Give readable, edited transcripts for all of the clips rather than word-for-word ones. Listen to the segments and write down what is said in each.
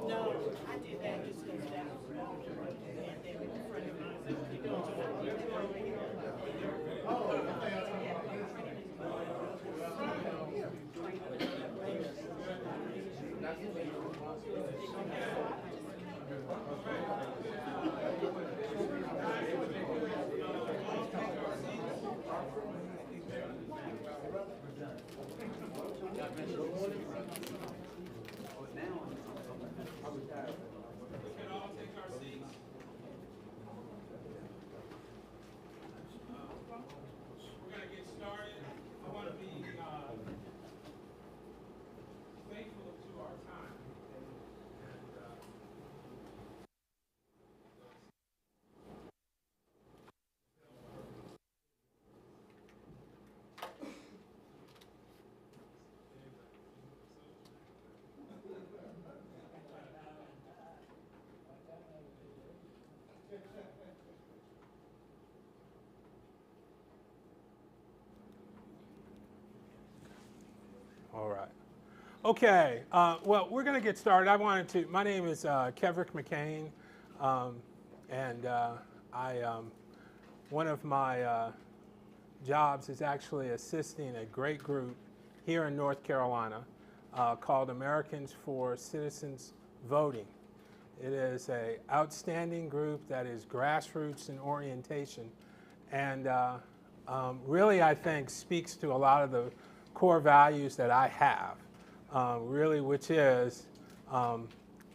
No, I did that just because that was wrong. And then a friend of mine said, "You doing We can all take our seats. We're going to get started. I want to be faithful to our time. And All right. Okay. Well, we're going to get started. My name is Kevrick McCain, and one of my jobs is actually assisting a great group here in North Carolina called Americans for Citizens Voting. It is an outstanding group that is grassroots in orientation, and really, I think, speaks to a lot of the core values that I have, really, which is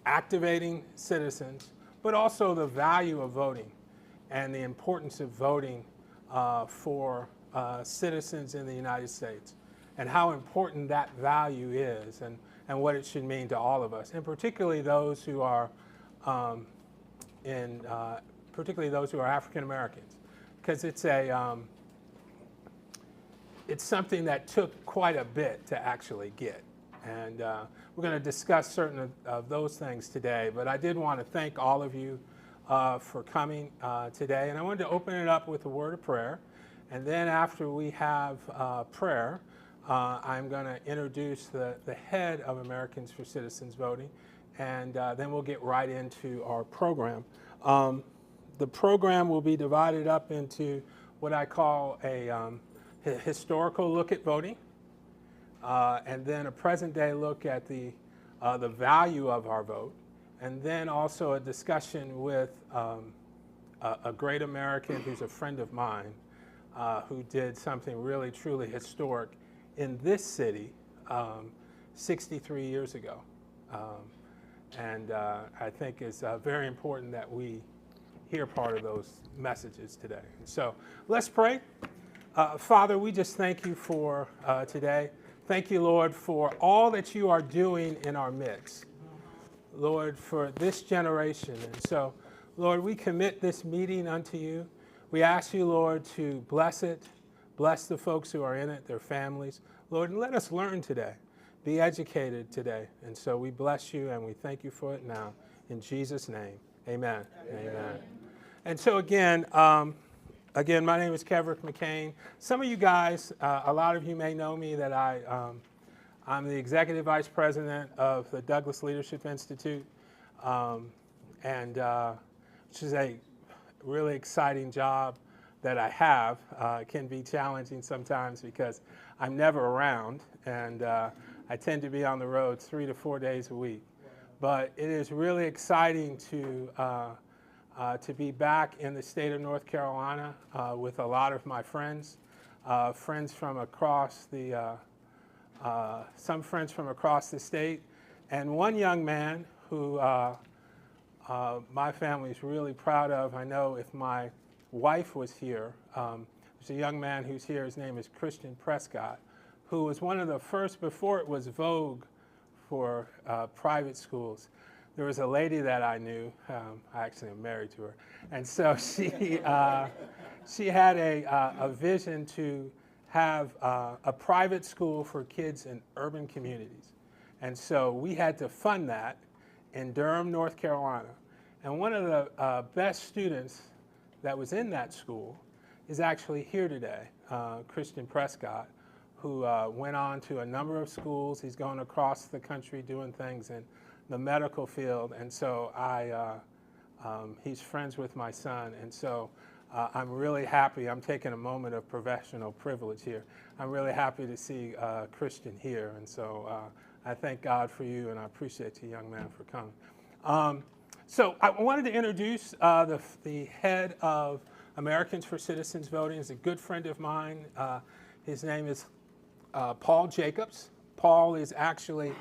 activating citizens, but also the value of voting and the importance of voting for citizens in the United States, and how important that value is, and what it should mean to all of us, and particularly those who are African Americans, because it's something that took quite a bit to actually get. And we're going to discuss certain of those things today. But I did want to thank all of you for coming today. And I wanted to open it up with a word of prayer. And then after we have prayer, I'm going to introduce the head of Americans for Citizens Voting. And then we'll get right into our program. The program will be divided up into what I call a historical look at voting, and then a present-day look at the value of our vote, and then also a discussion with a great American who's a friend of mine who did something really, truly historic in this city 63 years ago. And I think it's very important that we hear part of those messages today. So let's pray. Father, we just thank you for today. Thank you, Lord, for all that you are doing in our midst. Lord, for this generation. And so, Lord, we commit this meeting unto you. We ask you, Lord, to bless it. Bless the folks who are in it, their families. Lord, and let us learn today. Be educated today. And so we bless you and we thank you for it now. In Jesus' name, amen. Amen. And so again, my name is Kevrick McCain. Some of you guys, a lot of you may know me that I'm the Executive Vice President of the Douglas Leadership Institute, which is a really exciting job that I have. It can be challenging sometimes because I'm never around, and I tend to be on the road 3 to 4 days a week. But it is really exciting to be back in the state of North Carolina with a lot of my friends, some friends from across the state, and one young man who my family is really proud of. I know if my wife was here, there's a young man who's here, his name is Christian Prescott, who was one of the first, before it was vogue for private schools. There was a lady that I knew, I actually am married to her, and so she had a vision to have a private school for kids in urban communities. And so we had to fund that in Durham, North Carolina. And one of the best students that was in that school is actually here today, Christian Prescott, who went on to a number of schools. He's gone across the country doing things in the medical field, and so he's friends with my son, and so I'm really happy. I'm taking a moment of professional privilege here. I'm really happy to see Christian here, and so I thank God for you, and I appreciate you, young man, for coming. So I wanted to introduce the head of Americans for Citizens Voting. Is a good friend of mine. His name is Paul Jacobs. Paul is actually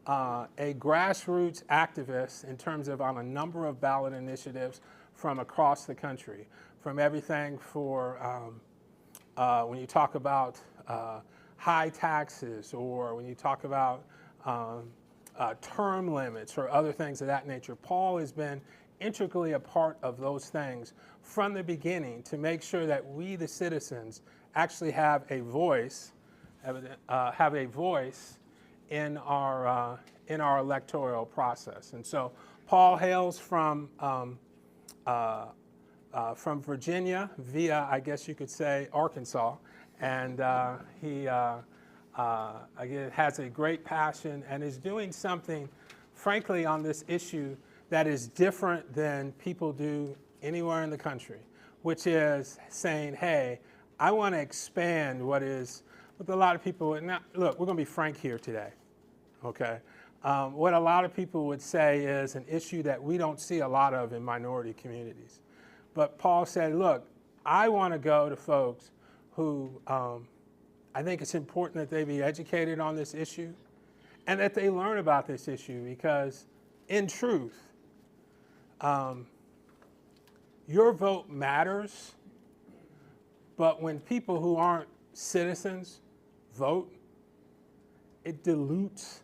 a grassroots activist in terms of on a number of ballot initiatives from across the country, from everything for when you talk about high taxes, or when you talk about term limits or other things of that nature. Paul has been integrally a part of those things from the beginning to make sure that we, the citizens, actually have a voice in our electoral process. And so Paul hails from Virginia via, I guess you could say, Arkansas, and he again has a great passion and is doing something, frankly, on this issue that is different than people do anywhere in the country, which is saying, hey, I want to expand what a lot of people would not, look, we're going to be frank here today, okay? What a lot of people would say is an issue that we don't see a lot of in minority communities. But Paul said, look, I want to go to folks who I think it's important that they be educated on this issue and that they learn about this issue, because in truth, your vote matters, but when people who aren't citizens vote, it dilutes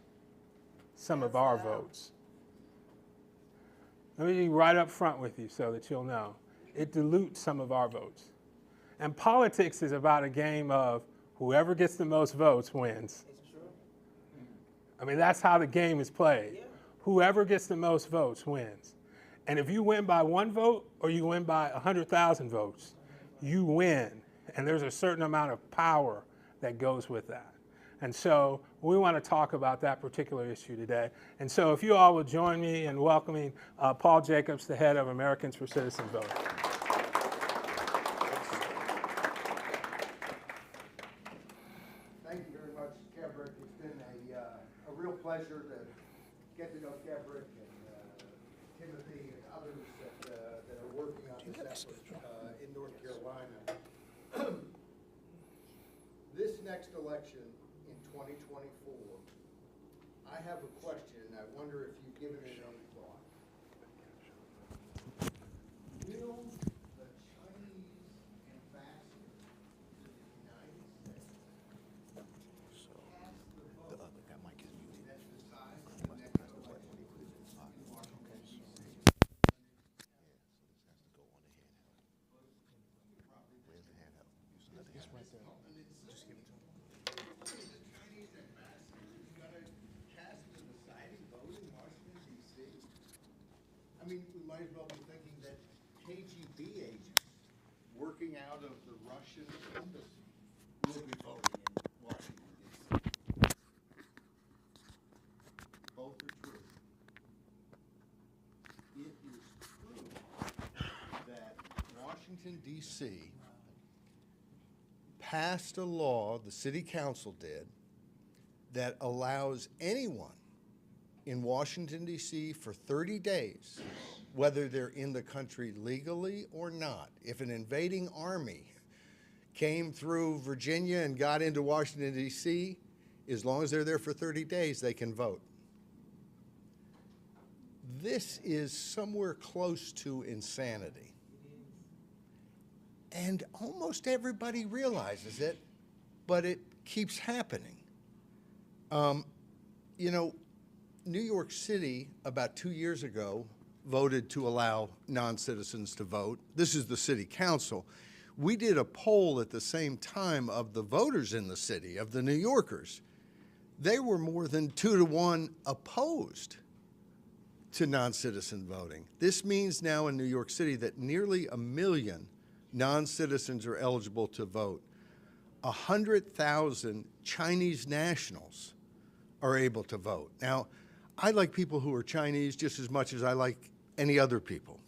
some of our votes. Let me be right up front with you so that you'll know. It dilutes some of our votes. And politics is about a game of whoever gets the most votes wins. I mean, that's how the game is played. Yeah. Whoever gets the most votes wins. And if you win by 1 vote or you win by 100,000 votes, you win. And there's a certain amount of power that goes with that. And so we want to talk about that particular issue today. And so if you all would join me in welcoming Paul Jacobs, the head of Americans for Citizens Voting. Thank you very much, Kebrick. It's been a real pleasure to get to know Kebrick and Timothy and others that are working on this effort in North Carolina. This next election in 2024, I have a question. I wonder if you've given it any thought. Will the Chinese ambassador to the United States cast the vote that decides the next election in Washington, D.C.? I mean, we might as well be thinking that KGB agents working out of the Russian embassy will be voting in Washington, D.C. Both are true. It is true that Washington, D.C. passed a law, the city council did, that allows anyone in Washington, D.C. for 30 days, whether they're in the country legally or not. If an invading army came through Virginia and got into Washington, D.C., as long as they're there for 30 days, they can vote. This is somewhere close to insanity. And almost everybody realizes it, but it keeps happening. You know, New York City, about 2 years ago, voted to allow non-citizens to vote. This is the city council. We did a poll at the same time of the voters in the city, of the New Yorkers. They were more than 2 to 1 opposed to non-citizen voting. This means now in New York City that nearly 1 million non-citizens are eligible to vote. 100,000 Chinese nationals are able to vote. Now, I like people who are Chinese just as much as I like any other people.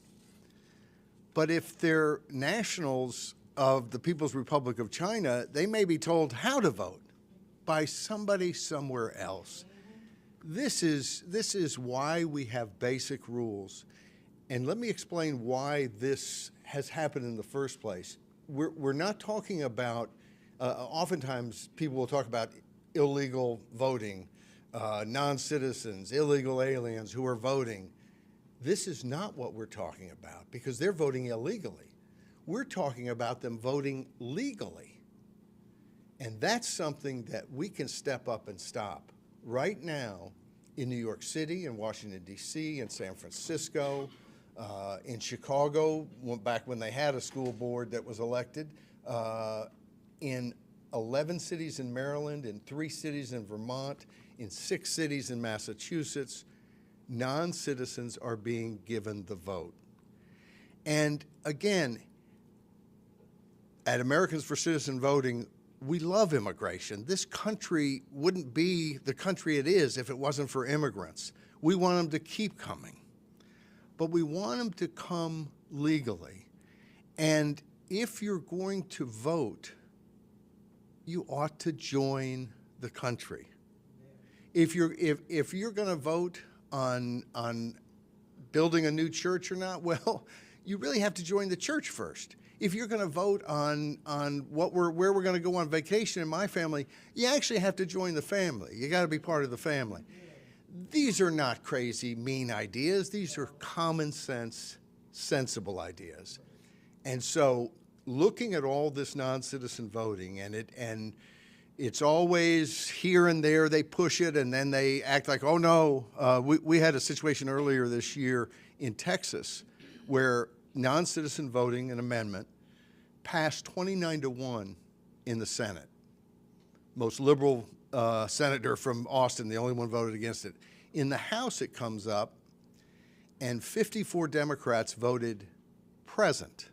But if they're nationals of the People's Republic of China, they may be told how to vote by somebody somewhere else. This is why we have basic rules. And let me explain why this has happened in the first place. We're not talking about, oftentimes people will talk about illegal voting, non-citizens, illegal aliens who are voting. This is not what we're talking about because they're voting illegally. We're talking about them voting legally. And that's something that we can step up and stop. Right now, in New York City, in Washington, D.C., in San Francisco, in Chicago, back when they had a school board that was elected, in 11 cities in Maryland, in 3 cities in Vermont, in 6 cities in Massachusetts, non-citizens are being given the vote. And again, at Americans for Citizen Voting, we love immigration. This country wouldn't be the country it is if it wasn't for immigrants. We want them to keep coming. But we want them to come legally. And if you're going to vote, you ought to join the country. If you're going to vote on building a new church or not, well, you really have to join the church first. If you're going to vote on where we're going to go on vacation in my family, you actually have to join the family. You got to be part of the family. These are not crazy, mean ideas. These are common sense, sensible ideas. And so looking at all this non-citizen voting, and it's always here and there they push it and then they act like, oh no. We had a situation earlier this year in Texas where non-citizen voting, an amendment, passed 29-1 in the Senate. Most liberal senator from Austin, the only one voted against it. In the House, it comes up, and 54 Democrats voted present.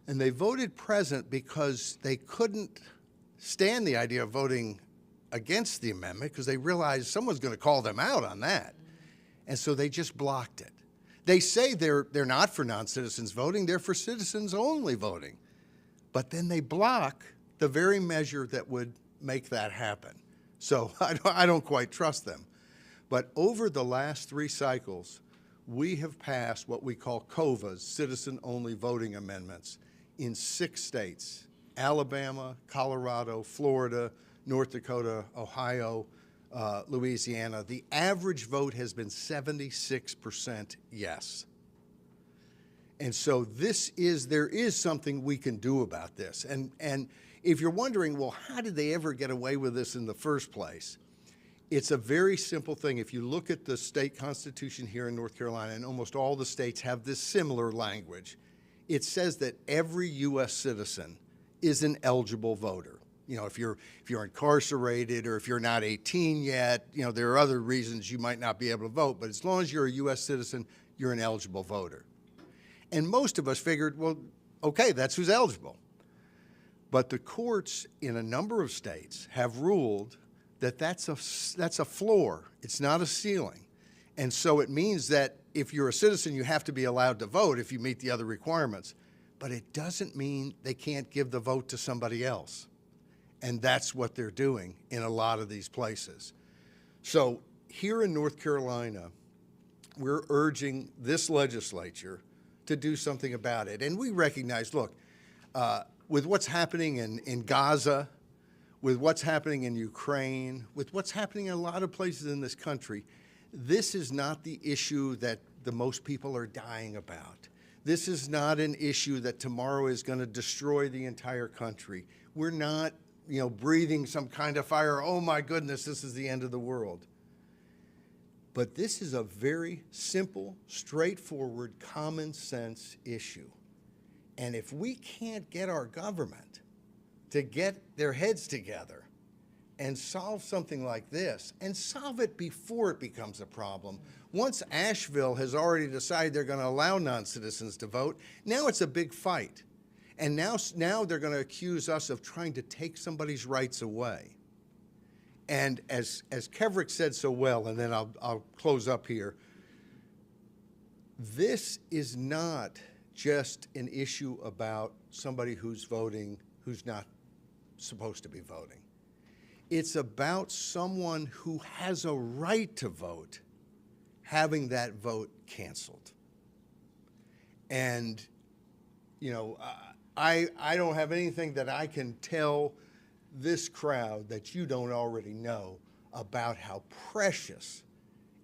And they voted present because they couldn't stand the idea of voting against the amendment because they realized someone's going to call them out on that. And so they just blocked it. They say they're not for non-citizens voting, they're for citizens-only voting. But then they block the very measure that would make that happen. So I don't quite trust them. But over the last 3 cycles, we have passed what we call COVAs, citizen-only voting amendments, in 6 states: Alabama, Colorado, Florida, North Dakota, Ohio, Louisiana. The average vote has been 76% yes. And so there is something we can do about this. And if you're wondering, well, how did they ever get away with this in the first place? It's a very simple thing. If you look at the state constitution here in North Carolina, and almost all the states have this similar language, it says that every U.S. citizen is an eligible voter. You know, if you're incarcerated or if you're not 18 yet, you know, there are other reasons you might not be able to vote, but as long as you're a U.S. citizen, you're an eligible voter. And most of us figured, well, okay, that's who's eligible. But the courts in a number of states have ruled that that's a floor. It's not a ceiling. And so it means that if you're a citizen, you have to be allowed to vote if you meet the other requirements. But it doesn't mean they can't give the vote to somebody else. And that's what they're doing in a lot of these places. So here in North Carolina, we're urging this legislature to do something about it. And we recognize, look, with what's happening in Gaza, with what's happening in Ukraine, with what's happening in a lot of places in this country, this is not the issue that the most people are dying about. This is not an issue that tomorrow is going to destroy the entire country. We're not, breathing some kind of fire, oh my goodness, this is the end of the world. But this is a very simple, straightforward, common sense issue. And if we can't get our government to get their heads together and solve something like this, and solve it before it becomes a problem. Once Asheville has already decided they're going to allow non-citizens to vote, now it's a big fight. And now they're going to accuse us of trying to take somebody's rights away. And as Kevrick said so well, and then I'll close up here, this is not just an issue about somebody who's voting who's not supposed to be voting. It's about someone who has a right to vote having that vote canceled. And, you know, I don't have anything that I can tell this crowd that you don't already know about how precious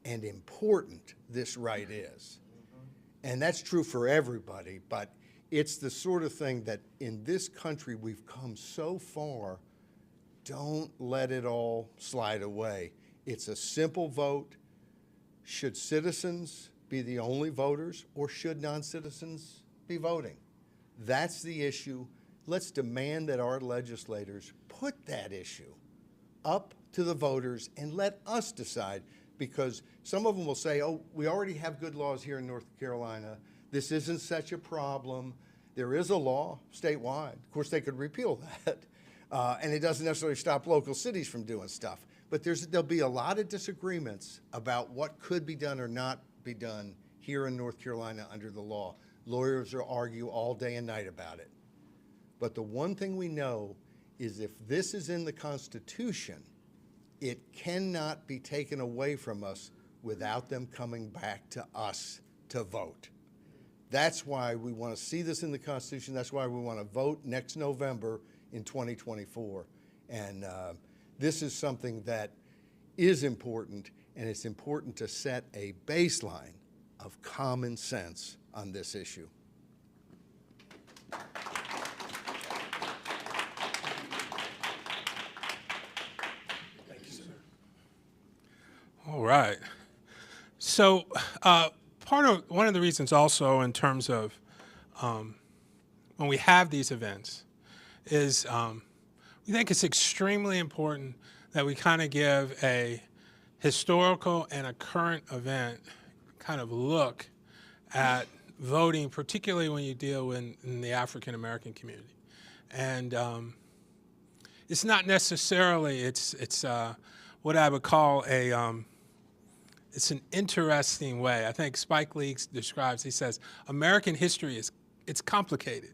and important this right is. And that's true for everybody, but it's the sort of thing that in this country we've come so far. Don't let it all slide away. It's a simple vote. Should citizens be the only voters, or should non-citizens be voting? That's the issue. Let's demand that our legislators put that issue up to the voters and let us decide, because some of them will say, oh, we already have good laws here in North Carolina. This isn't such a problem. There is a law statewide. Of course, they could repeal that. And it doesn't necessarily stop local cities from doing stuff. But there'll be a lot of disagreements about what could be done or not be done here in North Carolina under the law. Lawyers will argue all day and night about it. But the one thing we know is if this is in the Constitution, it cannot be taken away from us without them coming back to us to vote. That's why we want to see this in the Constitution. That's why we want to vote next November in 2024. And this is something that is important, and it's important to set a baseline of common sense on this issue. Thank you, sir. All right. So one of the reasons also in terms of when we have these events is we think it's extremely important that we kind of give a historical and a current event kind of look at voting, particularly when you deal in the African American community. And it's not necessarily, it's what I would call it's an interesting way. I think Spike Lee describes, he says, American history it's complicated.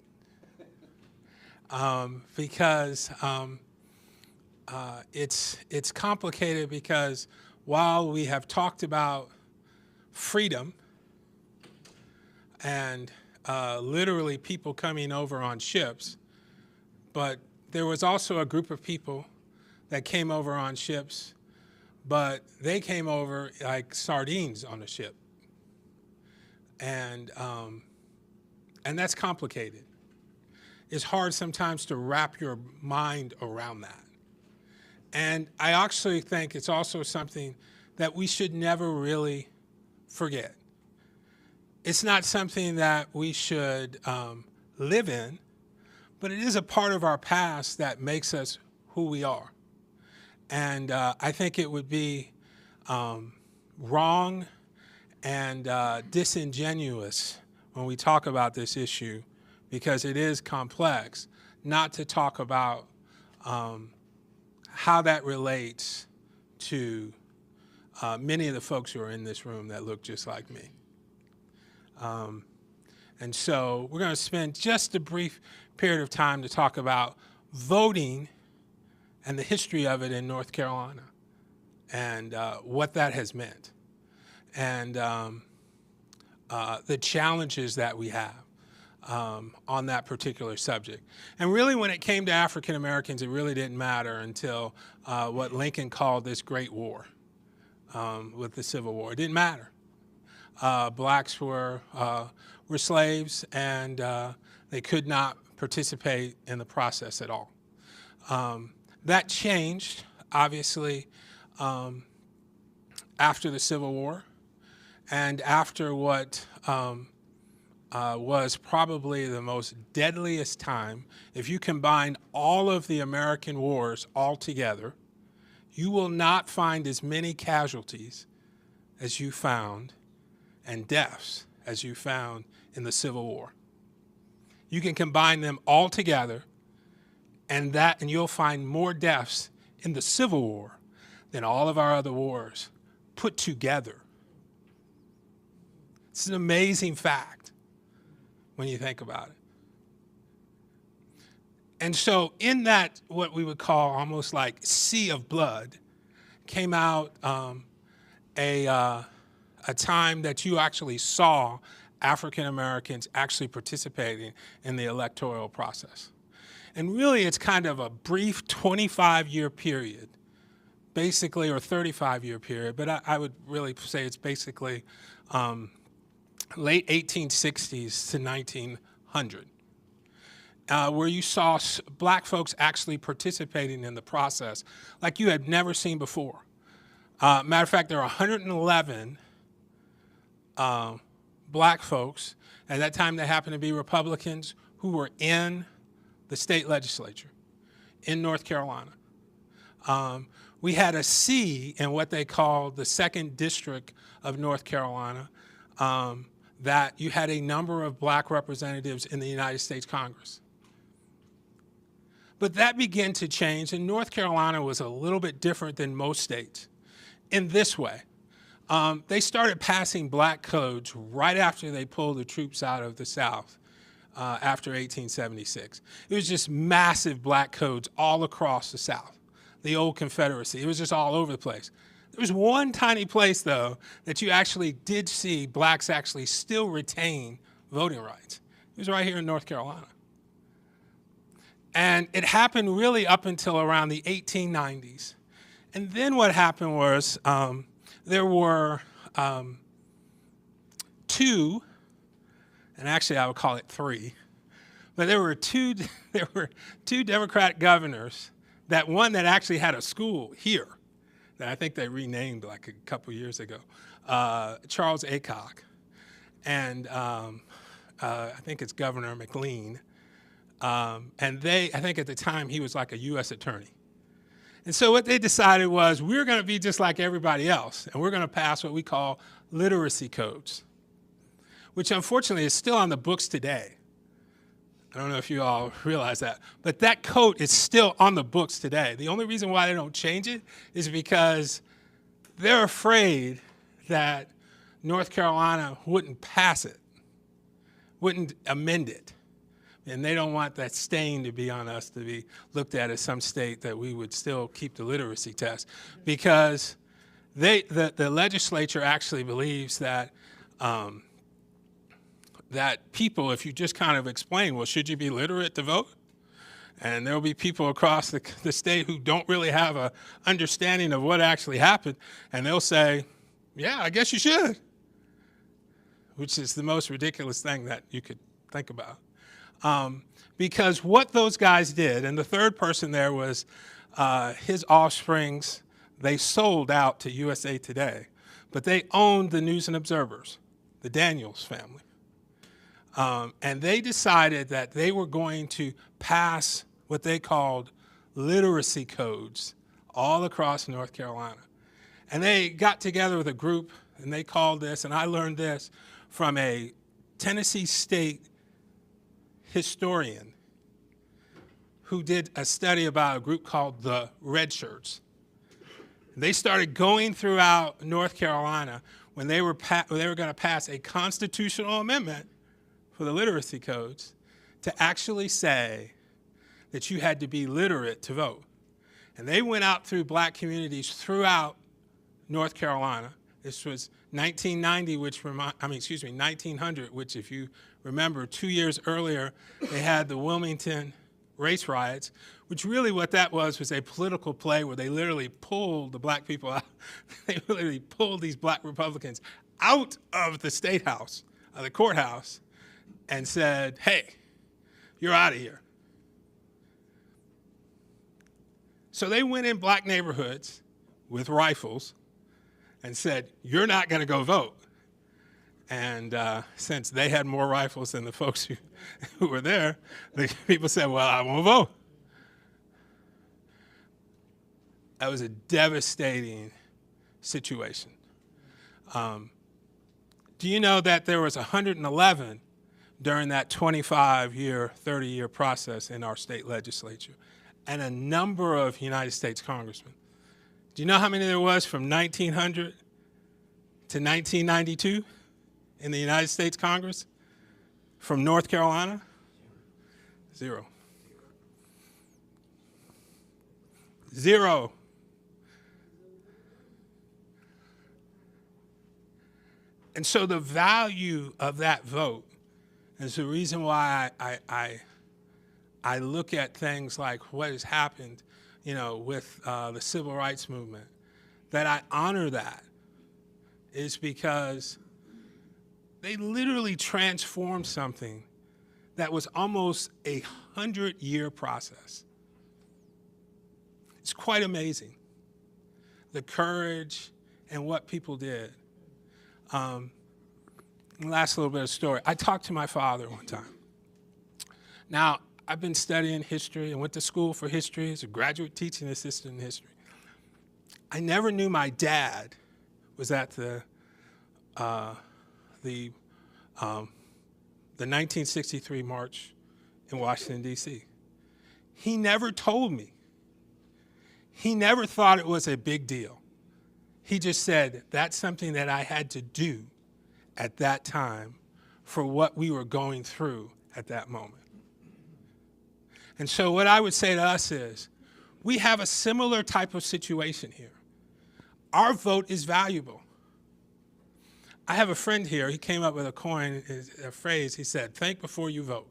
Because it's complicated because while we have talked about freedom and literally people coming over on ships, but there was also a group of people that came over on ships, but they came over like sardines on a ship. And that's complicated. It's hard sometimes to wrap your mind around that. And I actually think it's also something that we should never really forget. It's not something that we should live in, but it is a part of our past that makes us who we are. And I think it would be wrong and disingenuous when we talk about this issue, because it is complex, not to talk about how that relates to many of the folks who are in this room that look just like me. And so we're going to spend just a brief period of time to talk about voting and the history of it in North Carolina and what that has meant and the challenges that we have on that particular subject. And really when it came to African Americans, it really didn't matter until what Lincoln called this Great War with the Civil War. It didn't matter. Blacks were slaves, and they could not participate in the process at all. That changed, obviously, after the Civil War and after what was probably the most deadliest time. If you combine all of the American wars all together, you will not find as many casualties as you found and deaths as you found in the Civil War. You can combine them all together, and you'll find more deaths in the Civil War than all of our other wars put together. It's an amazing fact when you think about it. And so in that, what we would call almost like sea of blood, came out a time that you actually saw African Americans actually participating in the electoral process. And really, it's kind of a brief 25-year period, basically, or 35-year period, but I would really say it's basically late 1860s to 1900, where you saw black folks actually participating in the process like you had never seen before. Matter of fact, there are 111 black folks, at that time they happened to be Republicans, who were in the state legislature in North Carolina. We had a C in what they called the 2nd District of North Carolina, that you had a number of black representatives in the United States Congress. But that began to change, and North Carolina was a little bit different than most states in this way. They started passing black codes right after they pulled the troops out of the South after 1876. It was just massive black codes all across the South, the old Confederacy. It was just all over the place. There was one tiny place, though, that you actually did see blacks actually still retain voting rights. It was right here in North Carolina. And it happened really up until around the 1890s. And then what happened was there were two, and actually I would call it three, but there were two Democratic governors, that one that actually had a school here, that I think they renamed like a couple years ago, Charles Aycock, and I think it's Governor McLean, and I think at the time he was like a U.S. attorney. And so what they decided was, we're going to be just like everybody else, and we're going to pass what we call literacy codes, which unfortunately is still on the books today. I don't know if you all realize that, but that code is still on the books today. The only reason why they don't change it is because they're afraid that North Carolina wouldn't pass it, wouldn't amend it. And they don't want that stain to be on us, to be looked at as some state that we would still keep the literacy test, because the legislature actually believes that that people, if you just kind of explain, well, should you be literate to vote? And there will be people across the state who don't really have an understanding of what actually happened, and they'll say, yeah, I guess you should, which is the most ridiculous thing that you could think about. Because what those guys did, and the third person there was his offsprings, they sold out to USA Today, but they owned the News and Observers, the Daniels family. And they decided that they were going to pass what they called literacy codes all across North Carolina. And they got together with a group, and they called this, and I learned this from a Tennessee State historian who did a study about a group called the Red Shirts. They started going throughout North Carolina when they were going to pass a constitutional amendment for the literacy codes to actually say that you had to be literate to vote. And they went out through black communities throughout North Carolina. This was 1990, 1900, which, if you remember, 2 years earlier, they had the Wilmington race riots, which really what that was a political play where they literally pulled the black people out. They literally pulled these black Republicans out of the state house, the courthouse, and said, hey, you're out of here. So they went in black neighborhoods with rifles and said, you're not going to go vote. And since they had more rifles than the folks who were there, the people said, well, I won't vote. That was a devastating situation. Do you know that there was 111 during that 25-year, 30-year process in our state legislature, and a number of United States congressmen. Do you know how many there was from 1900 to 1992 in the United States Congress from North Carolina? 0. 0. And so the value of that vote is the reason why I look at things like what has happened, with the civil rights movement, that I honor that, is because they literally transformed something that was almost a 100-year process. It's quite amazing, the courage and what people did. Last little bit of story. I talked to my father one time. Now, I've been studying history and went to school for history as a graduate teaching assistant in history. I never knew my dad was at the 1963 march in Washington, D.C. He never told me. He never thought it was a big deal. He just said, that's something that I had to do at that time for what we were going through at that moment. And so what I would say to us is, we have a similar type of situation here. Our vote is valuable. I have a friend here, he came up with a phrase, he said, think before you vote.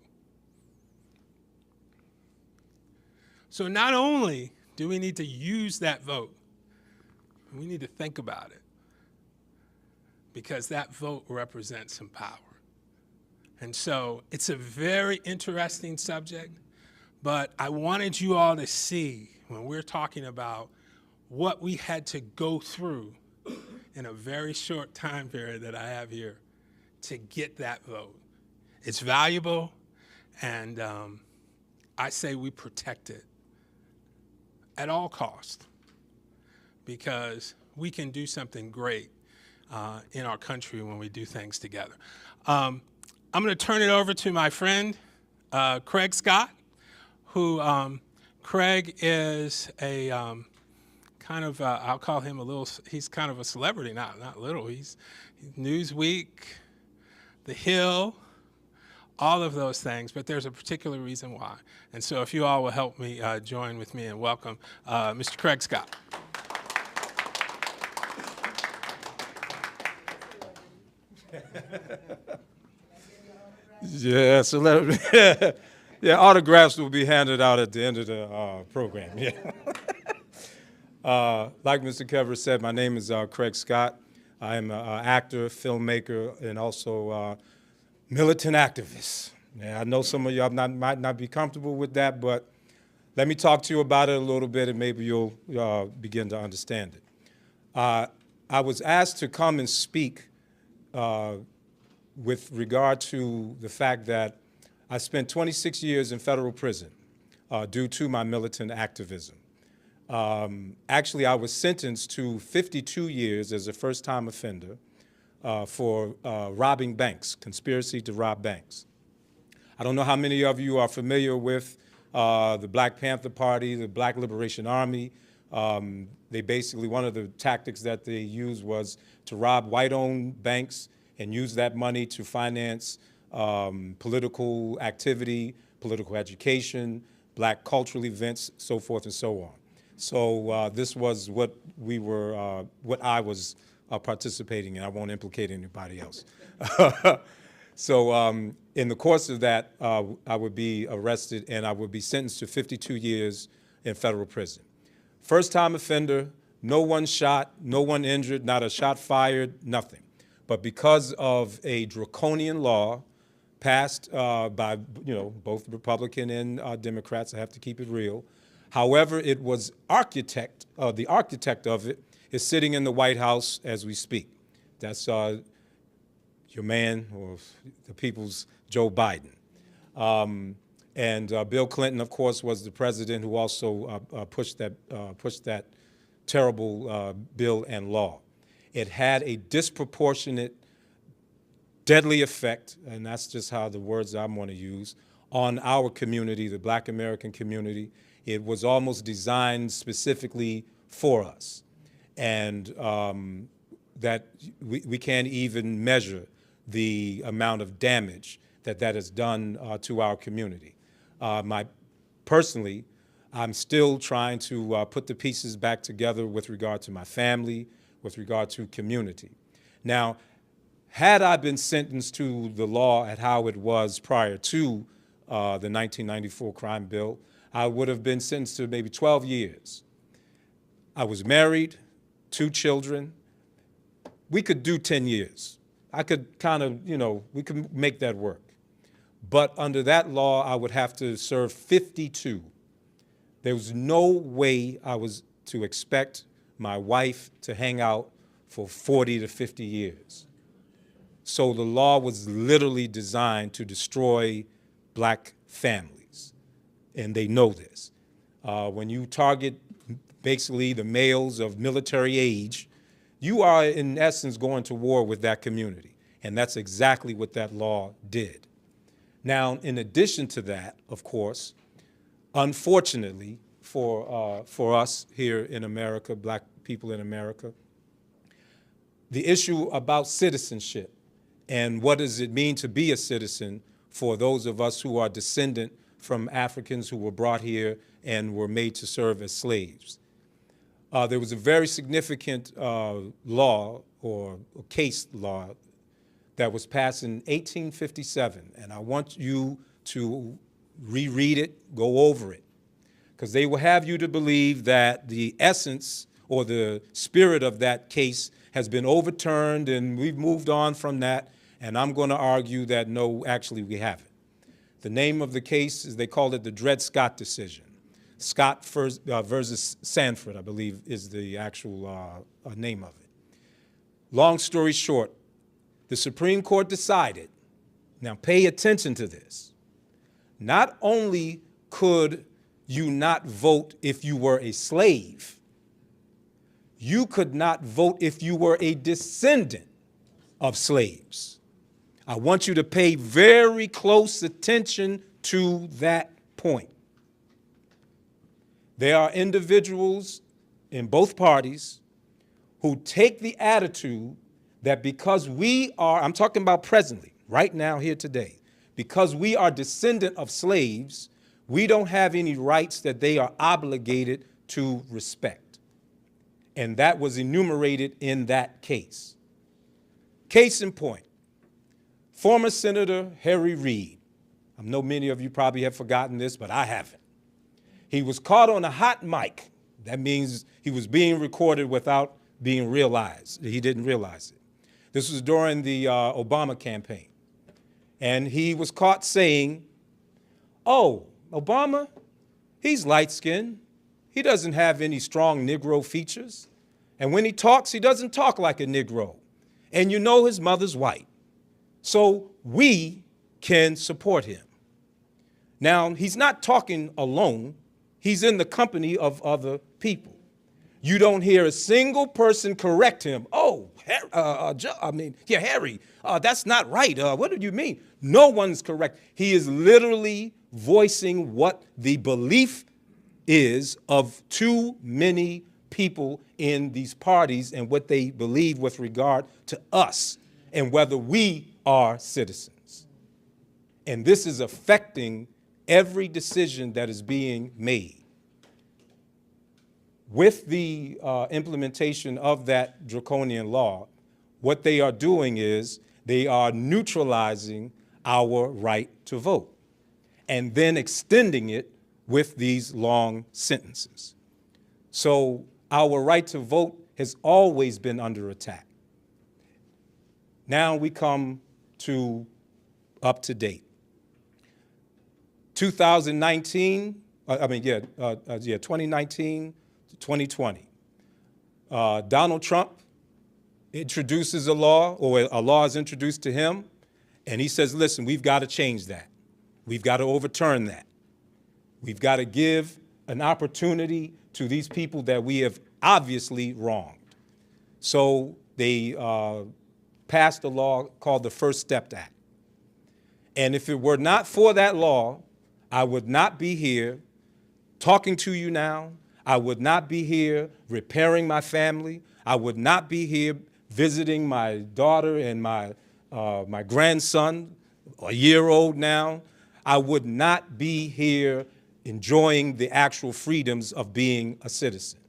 So not only do we need to use that vote, we need to think about it, because that vote represents some power. And so it's a very interesting subject, but I wanted you all to see when we're talking about what we had to go through in a very short time period that I have here to get that vote. It's valuable, and I say we protect it at all costs, because we can do something great in our country when we do things together. I'm going to turn it over to my friend, Craig Scott, who Craig is a kind of, I'll call him he's kind of a celebrity, not little. He's Newsweek, The Hill, all of those things, but there's a particular reason why. And so if you all will help me join with me and welcome Mr. Craig Scott. Yeah, yeah, autographs will be handed out at the end of the program. Yeah. Like Mr. Kever said, my name is Craig Scott. I am an actor, filmmaker, and also militant activist. Yeah, I know some of y'all might not be comfortable with that, but let me talk to you about it a little bit, and maybe you'll begin to understand it. I was asked to come and speak with regard to the fact that I spent 26 years in federal prison due to my militant activism. Actually, I was sentenced to 52 years as a first-time offender for robbing banks, conspiracy to rob banks. I don't know how many of you are familiar with the Black Panther Party, the Black Liberation Army. They basically, one of the tactics that they used was to rob white-owned banks and use that money to finance political activity, political education, black cultural events, so forth and so on. So this was what I was participating in. I won't implicate anybody else. So in the course of that, I would be arrested and I would be sentenced to 52 years in federal prison. First-time offender, no one shot, no one injured, not a shot fired, nothing. But because of a draconian law passed by both Republican and Democrats, I have to keep it real. However, it was the architect of it is sitting in the White House as we speak. That's your man, or the people's Joe Biden. And Bill Clinton, of course, was the president who also pushed that terrible bill and law. It had a disproportionate deadly effect, and that's just how the words I'm going to use, on our community, the Black American community. It was almost designed specifically for us. And that we can't even measure the amount of damage that has done to our community. Personally, I'm still trying to put the pieces back together with regard to my family, with regard to community. Now, had I been sentenced to the law at how it was prior to the 1994 crime bill, I would have been sentenced to maybe 12 years. I was married, 2 children. We could do 10 years. I could kind of, we could make that work. But under that law, I would have to serve 52. There was no way I was to expect my wife to hang out for 40 to 50 years. So the law was literally designed to destroy Black families, and they know this. When you target basically the males of military age, you are in essence going to war with that community, and that's exactly what that law did. Now, in addition to that, of course, unfortunately for us here in America, Black people in America, the issue about citizenship and what does it mean to be a citizen for those of us who are descendant from Africans who were brought here and were made to serve as slaves. There was a very significant law or case law that was passed in 1857, and I want you to reread it, go over it, because they will have you to believe that the essence or the spirit of that case has been overturned and we've moved on from that, and I'm going to argue that no, actually we haven't. The name of the case is, they called it the Dred Scott decision. Scott versus Sanford, I believe, is the actual name of it. Long story short, the Supreme Court decided, now pay attention to this, not only could you not vote if you were a slave, you could not vote if you were a descendant of slaves. I want you to pay very close attention to that point. There are individuals in both parties who take the attitude that because we are, I'm talking about presently, right now, here today, because we are descendant of slaves, we don't have any rights that they are obligated to respect. And that was enumerated in that case. Case in point, former Senator Harry Reid. I know many of you probably have forgotten this, but I haven't. He was caught on a hot mic. That means he was being recorded without being realized. He didn't realize it. This was during the Obama campaign. And he was caught saying, oh, Obama, he's light-skinned. He doesn't have any strong Negro features. And when he talks, he doesn't talk like a Negro. And you know his mother's white. So we can support him. Now, he's not talking alone. He's in the company of other people. You don't hear a single person correct him. Oh, Harry, that's not right. What do you mean? No one's correct. He is literally voicing what the belief is of too many people in these parties and what they believe with regard to us and whether we are citizens. And this is affecting every decision that is being made. With the implementation of that draconian law, what they are doing is they are neutralizing our right to vote and then extending it with these long sentences. So our right to vote has always been under attack. Now we come to up to date. 2019 to 2020. Donald Trump introduces a law, or a law is introduced to him, and he says, listen, we've got to change that. We've got to overturn that. We've got to give an opportunity to these people that we have obviously wronged. So they passed a law called the First Step Act. And if it were not for that law, I would not be here talking to you now. I would not be here repairing my family. I would not be here visiting my daughter and my grandson, a year old now. I would not be here enjoying the actual freedoms of being a citizen.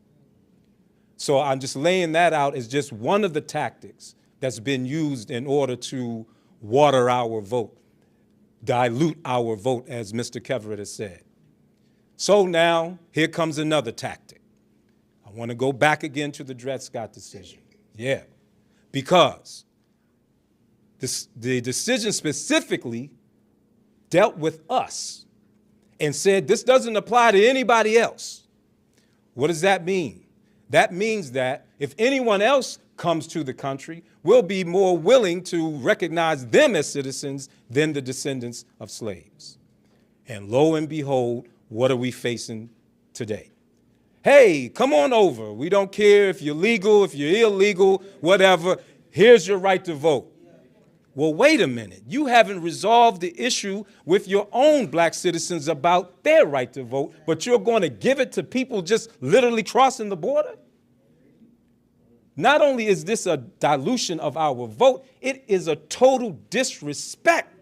So I'm just laying that out as just one of the tactics that's been used in order to water our vote, dilute our vote, as Mr. Keverett has said. So now, here comes another tactic. I want to go back again to the Dred Scott decision. Yeah, because the decision specifically dealt with us and said this doesn't apply to anybody else. What does that mean? That means that if anyone else comes to the country, we'll be more willing to recognize them as citizens than the descendants of slaves. And lo and behold, what are we facing today? Hey, come on over. We don't care if you're legal, if you're illegal, whatever. Here's your right to vote. Well, wait a minute. You haven't resolved the issue with your own black citizens about their right to vote, but you're going to give it to people just literally crossing the border? Not only is this a dilution of our vote, it is a total disrespect.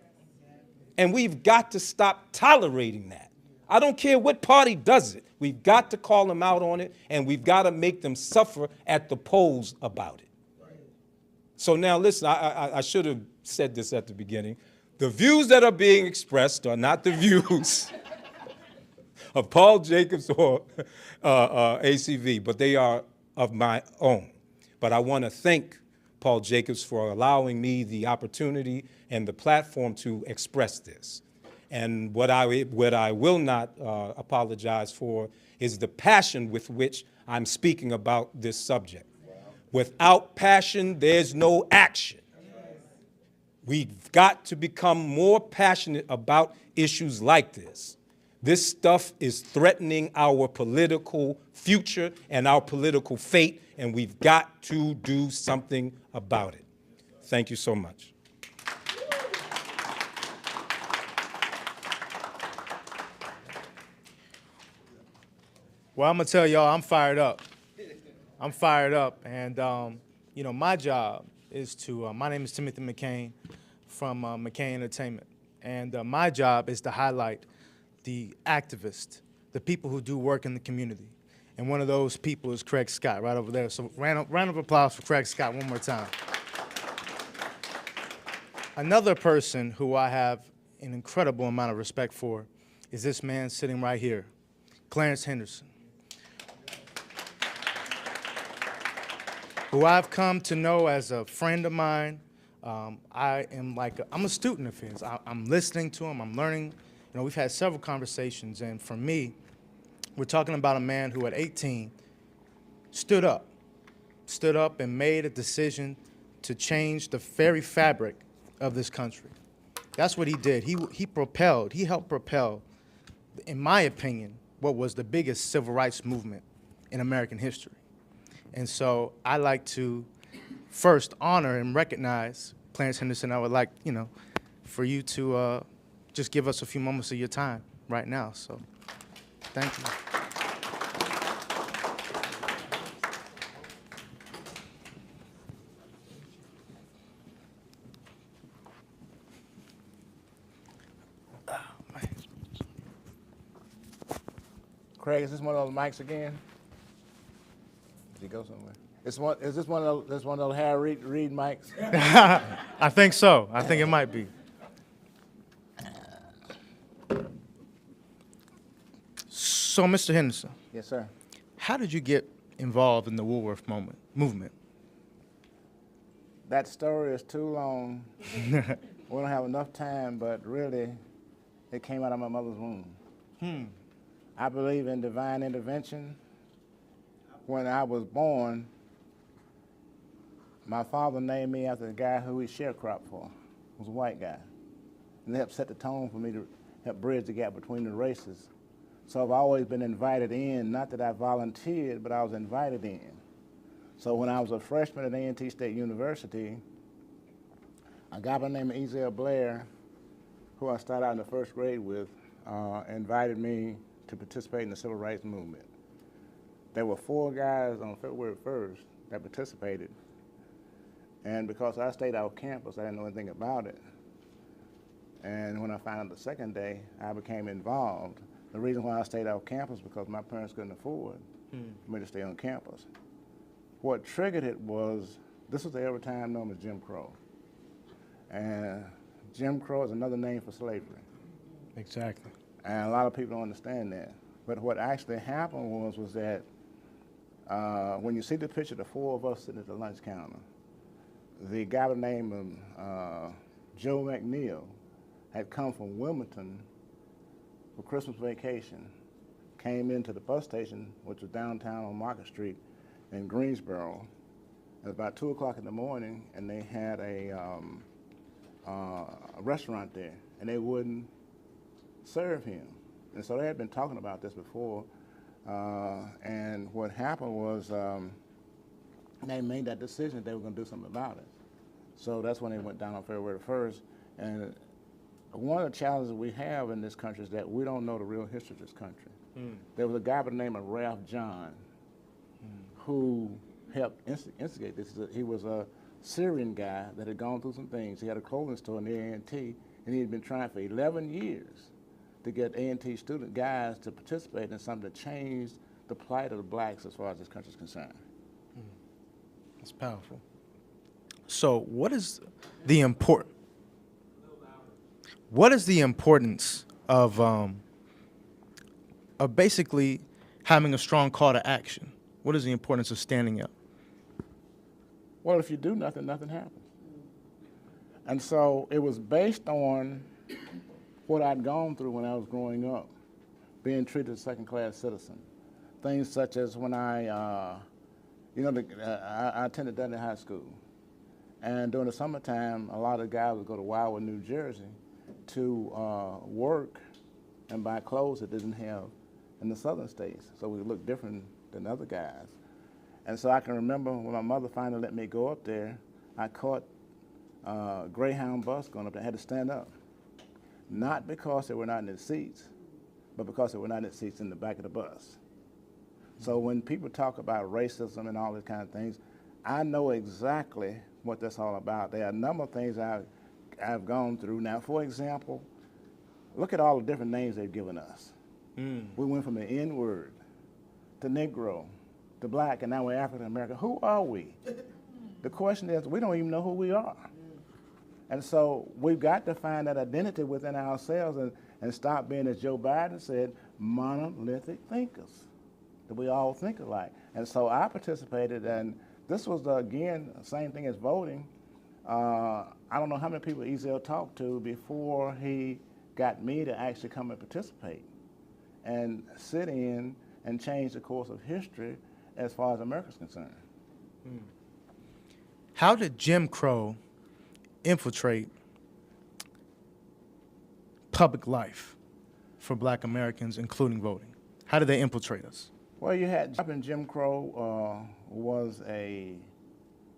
And we've got to stop tolerating that. I don't care what party does it. We've got to call them out on it, and we've got to make them suffer at the polls about it. So now listen, I should have said this at the beginning. The views that are being expressed are not the views of Paul Jacobs or ACV, but they are of my own. But I want to thank Paul Jacobs for allowing me the opportunity and the platform to express this. And what I will not apologize for is the passion with which I'm speaking about this subject. Without passion, there's no action. We've got to become more passionate about issues like this. This stuff is threatening our political future and our political fate, and we've got to do something about it. Thank you so much. Well, I'm gonna tell y'all, I'm fired up. I'm fired up, and you know, my job is to. My name is Timothy McCain from McCain Entertainment, and my job is to highlight the activists, the people who do work in the community, and one of those people is Craig Scott, right over there. So, round of applause for Craig Scott one more time. Another person who I have an incredible amount of respect for is this man sitting right here, Clarence Henderson, who I've come to know as a friend of mine. I'm a student of his. I'm listening to him, I'm learning. You know, we've had several conversations, and for me, we're talking about a man who at 18 stood up and made a decision to change the very fabric of this country. That's what he did. He helped propel, in my opinion, what was the biggest civil rights movement in American history. And so I like to first honor and recognize Clarence Henderson. I would like, you know, for you to just give us a few moments of your time right now. So thank you. Craig, is this one of those mics again? Did he go somewhere? Is this one of those Harry Reid mics? I think so. I think it might be. So, Mr. Henderson. Yes, sir. How did you get involved in the Woolworth movement? That story is too long. We don't have enough time, but really, it came out of my mother's womb. I believe in divine intervention. When I was born, my father named me after the guy who he sharecropped for. He was a white guy. And it helped set the tone for me to help bridge the gap between the races. So I've always been invited in, not that I volunteered, but I was invited in. So when I was a freshman at A&T State University, a guy by the name of Ezel Blair, who I started out in the first grade with, invited me to participate in the civil rights movement. There were 4 guys on February 1st that participated, and because I stayed off campus, I didn't know anything about it. And when I found out the second day, I became involved. The reason why I stayed off campus was because my parents couldn't afford for me to stay on campus. What triggered it was, this was the era time known as Jim Crow. And Jim Crow is another name for slavery. Exactly. And a lot of people don't understand that. But what actually happened was that when you see the picture of the 4 of us sitting at the lunch counter, the guy by the name of Joe McNeil had come from Wilmington for Christmas vacation, came into the bus station, which was downtown on Market Street in Greensboro. It was about 2 o'clock in the morning, and they had a restaurant there, and they wouldn't serve him. And so they had been talking about this before, and what happened was they made that decision that they were going to do something about it. So that's when they went down on February 1st. And one of the challenges we have in this country is that we don't know the real history of this country. There was a guy by the name of Ralph John who helped instigate this. He was a Syrian guy that had gone through some things. He had a clothing store near A&T, and he had been trying for 11 years to get A&T student guys to participate in something that changed the plight of the blacks as far as this country is concerned. That's powerful. So what is the importance of basically having a strong call to action? What is the importance of standing up? Well, if you do nothing, nothing happens. And so it was based on what I'd gone through when I was growing up, being treated as a second-class citizen. Things such as when I attended Dudley High School. And during the summertime, a lot of guys would go to Wildwood, New Jersey to work and buy clothes that they didn't have in the southern states. So we looked different than other guys. And so I can remember when my mother finally let me go up there, I caught a Greyhound bus going up there. I had to stand up. Not because they were not in the seats, but because they were not in the seats in the back of the bus. So when people talk about racism and all these kind of things, I know exactly what that's all about. There are a number of things I've gone through. Now, for example, look at all the different names they've given us. We went from the N-word to Negro to black, and now we're African American. Who are we? The question is, we don't even know who we are. And so we've got to find that identity within ourselves and stop being, as Joe Biden said, monolithic thinkers, that we all think alike. And so I participated, and this was, again, the same thing as voting. I don't know how many people Ezel talked to before he got me to actually come and participate and sit in and change the course of history as far as America's concerned. How did Jim Crow infiltrate public life for black Americans, including voting? How did they infiltrate us? Well, you had Jim Crow was a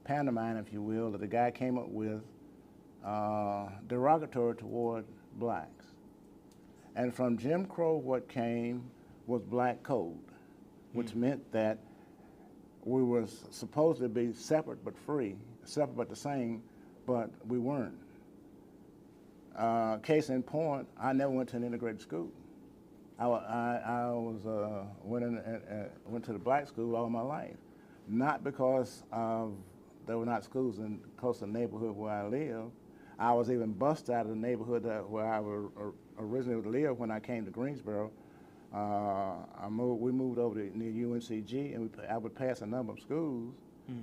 pantomime, if you will, that the guy came up with derogatory toward blacks. And from Jim Crow, what came was black code, which meant that we were supposed to be separate but free, separate but the same, but we weren't. Case in point, I never went to an integrated school. I went to the black school all my life, not because there were not schools in close to the neighborhood where I live. I was even bused out of the neighborhood where I originally lived when I came to Greensboro. We moved over to near UNCG, and I would pass a number of schools,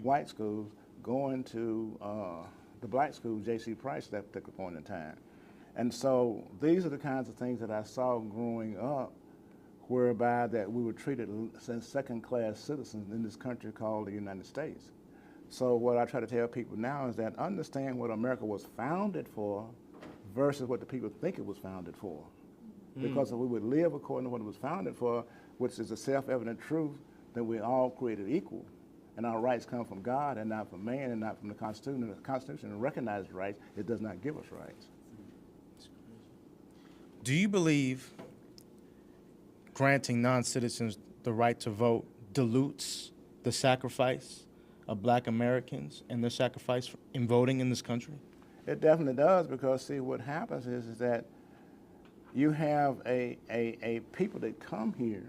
white schools, going to the black school, J.C. Price, at that particular point in time. And so these are the kinds of things that I saw growing up, whereby that we were treated as second-class citizens in this country called the United States. So what I try to tell people now is that understand what America was founded for versus what the people think it was founded for. Because if we would live according to what it was founded for, which is a self-evident truth that we're all created equal, and our rights come from God and not from man and not from the Constitution. And the Constitution recognizes rights. It does not give us rights. Do you believe granting non-citizens the right to vote dilutes the sacrifice of black Americans and their sacrifice in voting in this country? It definitely does, because see, what happens is that you have a people that come here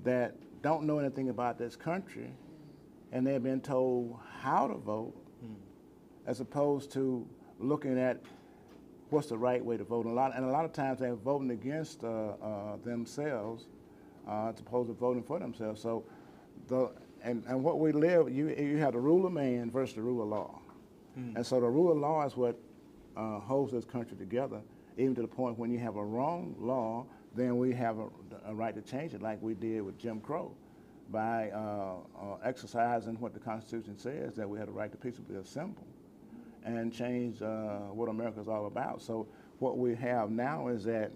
that don't know anything about this country, and they've been told how to vote, as opposed to looking at what's the right way to vote. And a lot of times they're voting against themselves, as opposed to voting for themselves. So, and what we live, you have the rule of man versus the rule of law. And so the rule of law is what holds this country together, even to the point when you have a wrong law, then we have a right to change it, like we did with Jim Crow, by exercising what the Constitution says, that we have the right to peaceably assemble and change what America's all about. So what we have now is that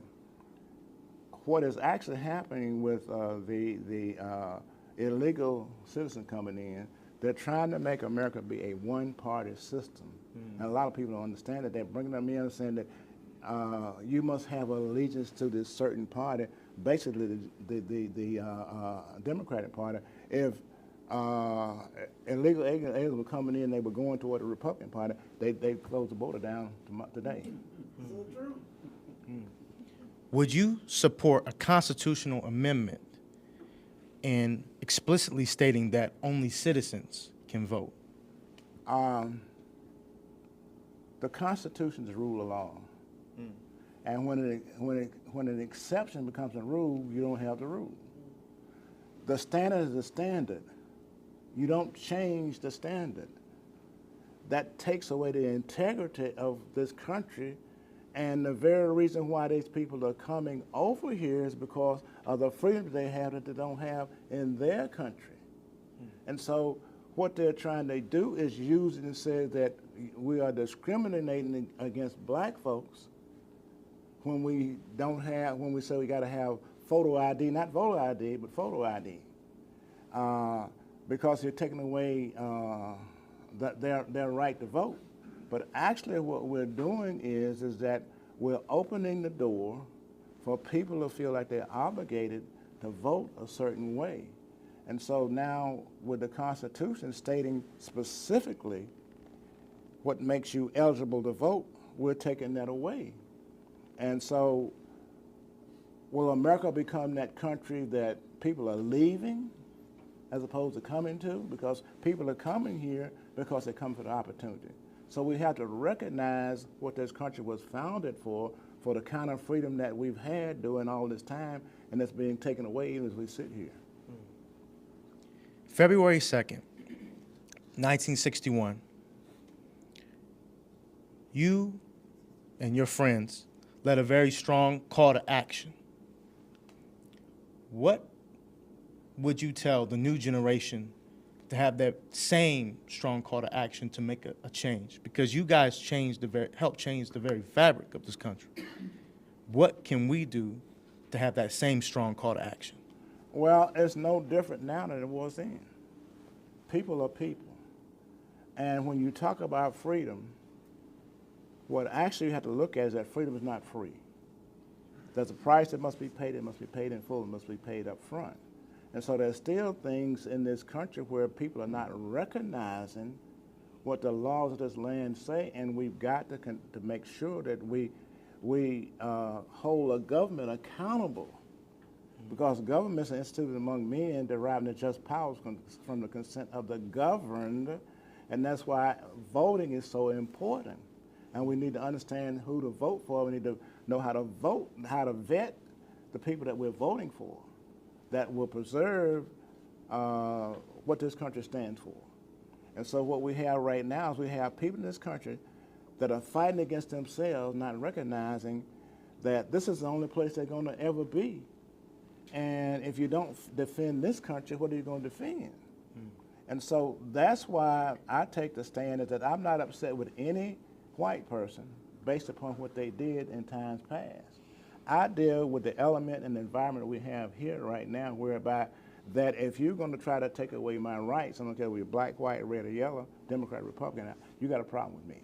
what is actually happening with the illegal citizen coming in, they're trying to make America be a one-party system. And a lot of people don't understand that. They're bringing them in and saying that you must have allegiance to this certain party, basically the Democratic Party. If illegal aliens were coming in, they were going toward the Republican Party, they closed the border down today. Would you support a constitutional amendment in explicitly stating that only citizens can vote? The Constitution is rule of law. And when an exception becomes a rule, you don't have the rule. The standard is the standard. You don't change the standard. That takes away the integrity of this country, and the very reason why these people are coming over here is because of the freedoms they have that they don't have in their country. And so what they're trying to do is use it and say that we are discriminating against black folks when we say we got to have photo ID, not voter ID, but photo ID, because they're taking away their right to vote. But actually what we're doing is that we're opening the door for people to feel like they're obligated to vote a certain way. And so now with the Constitution stating specifically what makes you eligible to vote, we're taking that away. And so will America become that country that people are leaving as opposed to coming to? Because people are coming here because they come for the opportunity. So we have to recognize what this country was founded for the kind of freedom that we've had during all this time, and that's being taken away even as we sit here. February 2nd, 1961, you and your friends led a very strong call to action. What would you tell the new generation to have that same strong call to action to make a change? Because you guys helped change the very fabric of this country. What can we do to have that same strong call to action? Well, it's no different now than it was then. People are people. And when you talk about freedom, what actually you have to look at is that freedom is not free. There's a price that must be paid. It must be paid in full. It must be paid up front. And so there's still things in this country where people are not recognizing what the laws of this land say, and we've got to make sure that we hold a government accountable, because governments are instituted among men, deriving their just powers from the consent of the governed, and that's why voting is so important. And we need to understand who to vote for. We need to know how to vote, how to vet the people that we're voting for, that will preserve what this country stands for. And so what we have right now is we have people in this country that are fighting against themselves, not recognizing that this is the only place they're going to ever be. And if you don't defend this country, what are you going to defend? And so that's why I take the stand is that I'm not upset with any white person based upon what they did in times past. I deal with the element and the environment we have here right now, whereby that if you're going to try to take away my rights, I don't care if you're black, white, red, or yellow, Democrat, Republican, you got a problem with me.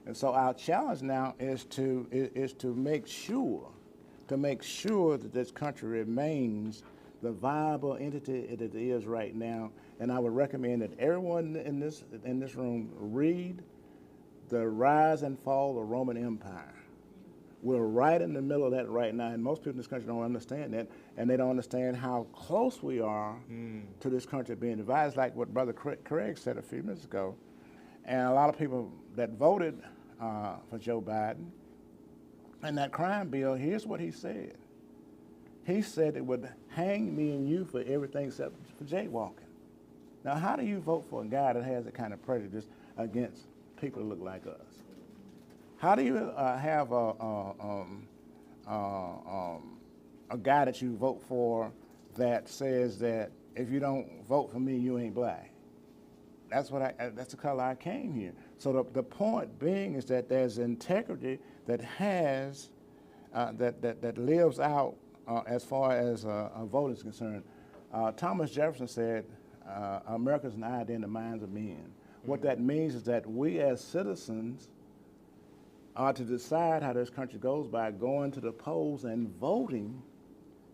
And so our challenge now is to make sure that this country remains the viable entity that it is right now. And I would recommend that everyone in this room read The Rise and Fall of the Roman Empire. We're right in the middle of that right now, and most people in this country don't understand that, and they don't understand how close we are to this country being divided. It's like what Brother Craig said a few minutes ago. And a lot of people that voted for Joe Biden and that crime bill, here's what he said. He said it would hang me and you for everything except for jaywalking. Now, how do you vote for a guy that has that kind of prejudice against people that look like us? How do you have a guy that you vote for that says that if you don't vote for me, you ain't black? That's the color I came here. So the point being is that there's integrity that has that lives out as far as a vote is concerned. Thomas Jefferson said, "America's an idea in the minds of men." What that means is that we as citizens are to decide how this country goes by going to the polls and voting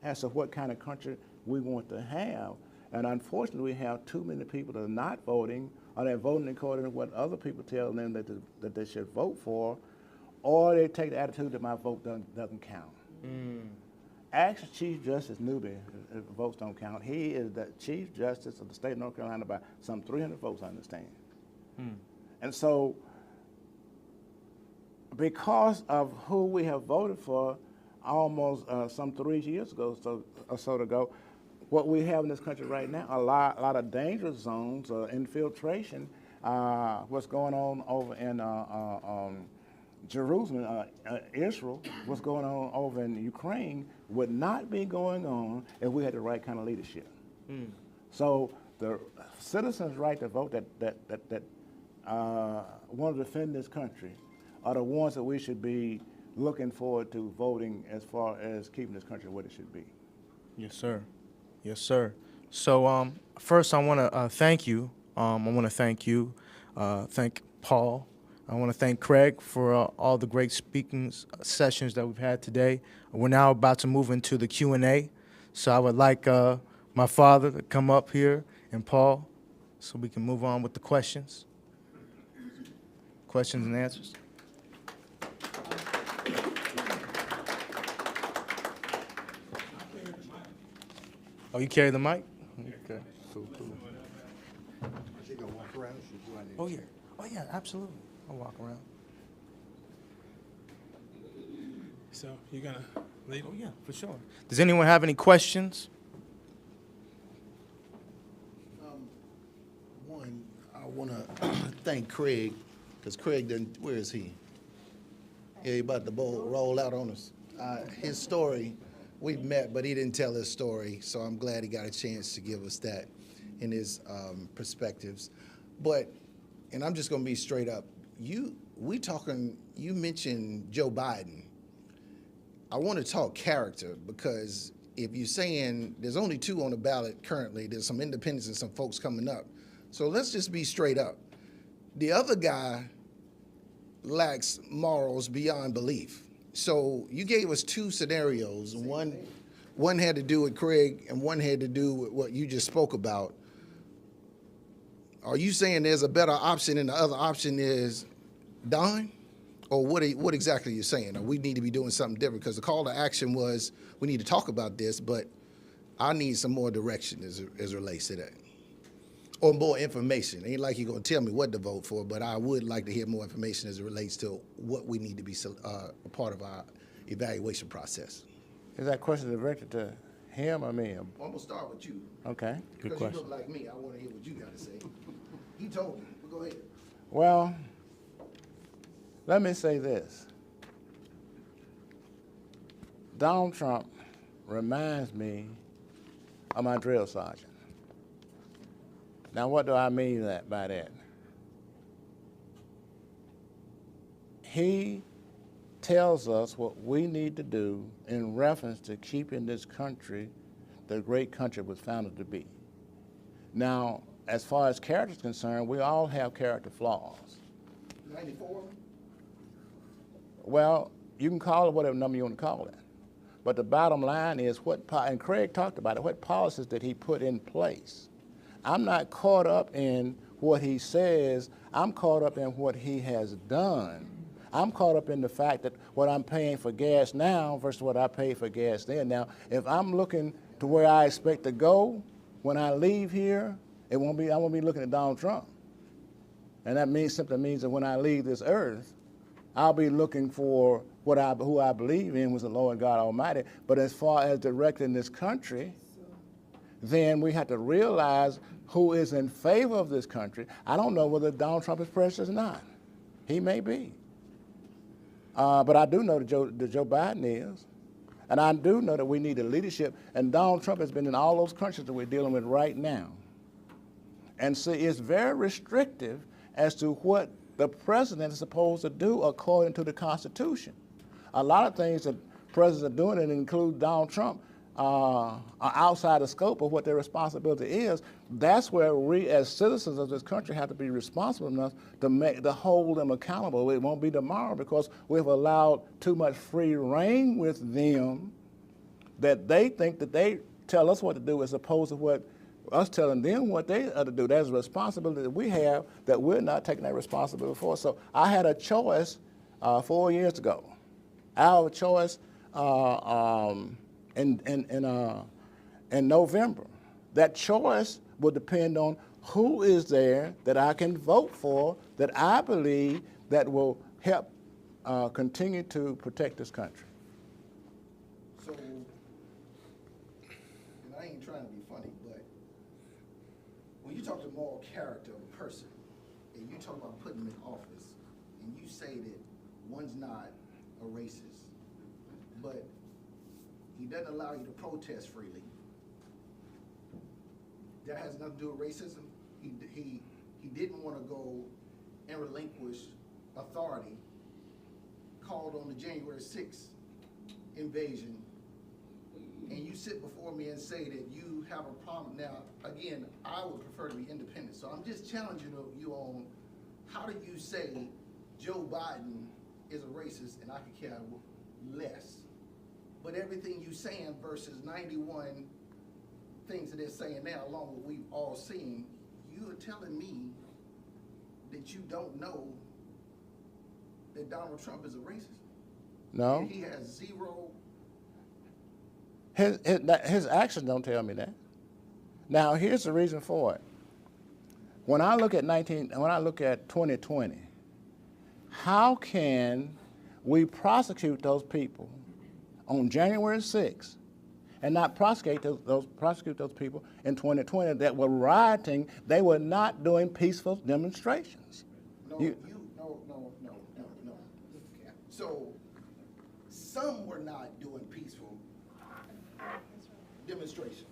as to what kind of country we want to have. And unfortunately, we have too many people that are not voting, or they're voting according to what other people tell them that they should vote for, or they take the attitude that my vote doesn't count. Ask Chief Justice Newby if votes don't count. He is the Chief Justice of the state of North Carolina by some 300 votes, I understand. And so, because of who we have voted for almost some 3 years ago or so ago, what we have in this country right now, a lot of dangerous zones, infiltration, what's going on over in Jerusalem, Israel, what's going on over in Ukraine would not be going on if we had the right kind of leadership. So the citizens' right to vote that want to defend this country are the ones that we should be looking forward to voting as far as keeping this country what it should be. Yes, sir. Yes, sir. So first, I want to thank you. Thank Paul. I want to thank Craig for all the great speaking sessions that we've had today. We're now about to move into the Q&A. So I would like my father to come up here and Paul so we can move on with the questions. Questions and answers. Oh, you carry the mic? Okay, cool. Is he gonna walk around? Oh, yeah, absolutely. I'll walk around. So you're gonna lead? Oh, yeah, for sure. Does anyone have any questions? One, I want to thank Craig, because Craig didn't, where is he? Yeah, he about to roll out on us. His story, we've met, but he didn't tell his story, so I'm glad he got a chance to give us that in his perspectives. But, and I'm just going to be straight up, you mentioned Joe Biden. I want to talk character, because if you're saying there's only 2 on the ballot currently, there's some independents and some folks coming up. So let's just be straight up. The other guy lacks morals beyond belief. So you gave us 2 scenarios. One had to do with Craig, and one had to do with what you just spoke about. Are you saying there's a better option and the other option is Don? Or what exactly are you saying? Or we need to be doing something different? Because the call to action was we need to talk about this, but I need some more direction as it relates to that. Or more information. Ain't like you're going to tell me what to vote for, but I would like to hear more information as it relates to what we need to be a part of our evaluation process. Is that question directed to him or me? I'm going to start with you. Okay. Good Because question. you look like me. I want to hear what you got to say. He told me. But go ahead. Well, let me say this. Donald Trump reminds me of my drill sergeant. Now, what do I mean by that? He tells us what we need to do in reference to keeping this country the great country was founded to be. Now, as far as character is concerned, we all have character flaws. 94? Well, you can call it whatever number you want to call it. But the bottom line is and Craig talked about it, what policies did he put in place? I'm not caught up in what he says, I'm caught up in what he has done. I'm caught up in the fact that what I'm paying for gas now versus what I paid for gas then. Now, if I'm looking to where I expect to go when I leave here, I won't be looking at Donald Trump. And that simply means that when I leave this earth, I'll be looking for who I believe in was the Lord God Almighty. But as far as directing this country, then we have to realize who is in favor of this country. I don't know whether Donald Trump is president or not. He may be. But I do know that Joe Biden is. And I do know that we need a leadership. And Donald Trump has been in all those countries that we're dealing with right now. And see, it's very restrictive as to what the president is supposed to do according to the Constitution. A lot of things that presidents are doing, and include Donald Trump, are outside the scope of what their responsibility is. That's where we as citizens of this country have to be responsible enough to hold them accountable. It won't be tomorrow because we've allowed too much free reign with them that they think that they tell us what to do as opposed to what us telling them what they are to do. There's a responsibility that we have that we're not taking that responsibility for. So I had a choice 4 years ago. I have a choice in November. That choice will depend on who is there that I can vote for that I believe that will help continue to protect this country. So, and I ain't trying to be funny, but when you talk to moral character of a person, and you talk about putting them in office, and you say that one's not a racist, but he doesn't allow you to protest freely, that has nothing to do with racism. He didn't want to go and relinquish authority, called on the January 6th invasion, and you sit before me and say that you have a problem. Now, again, I would prefer to be independent, so I'm just challenging you on how do you say Joe Biden is a racist and I could care less. But everything you saying versus 91 things that they're saying now, along with what we've all seen, you are telling me that you don't know that Donald Trump is a racist? No. And he has zero. His actions don't tell me that. Now, here's the reason for it. When I look at 2020, how can we prosecute those people on January 6th and not prosecute those people in 2020 that were rioting? They were not doing peaceful demonstrations. No. So some were not doing peaceful demonstrations.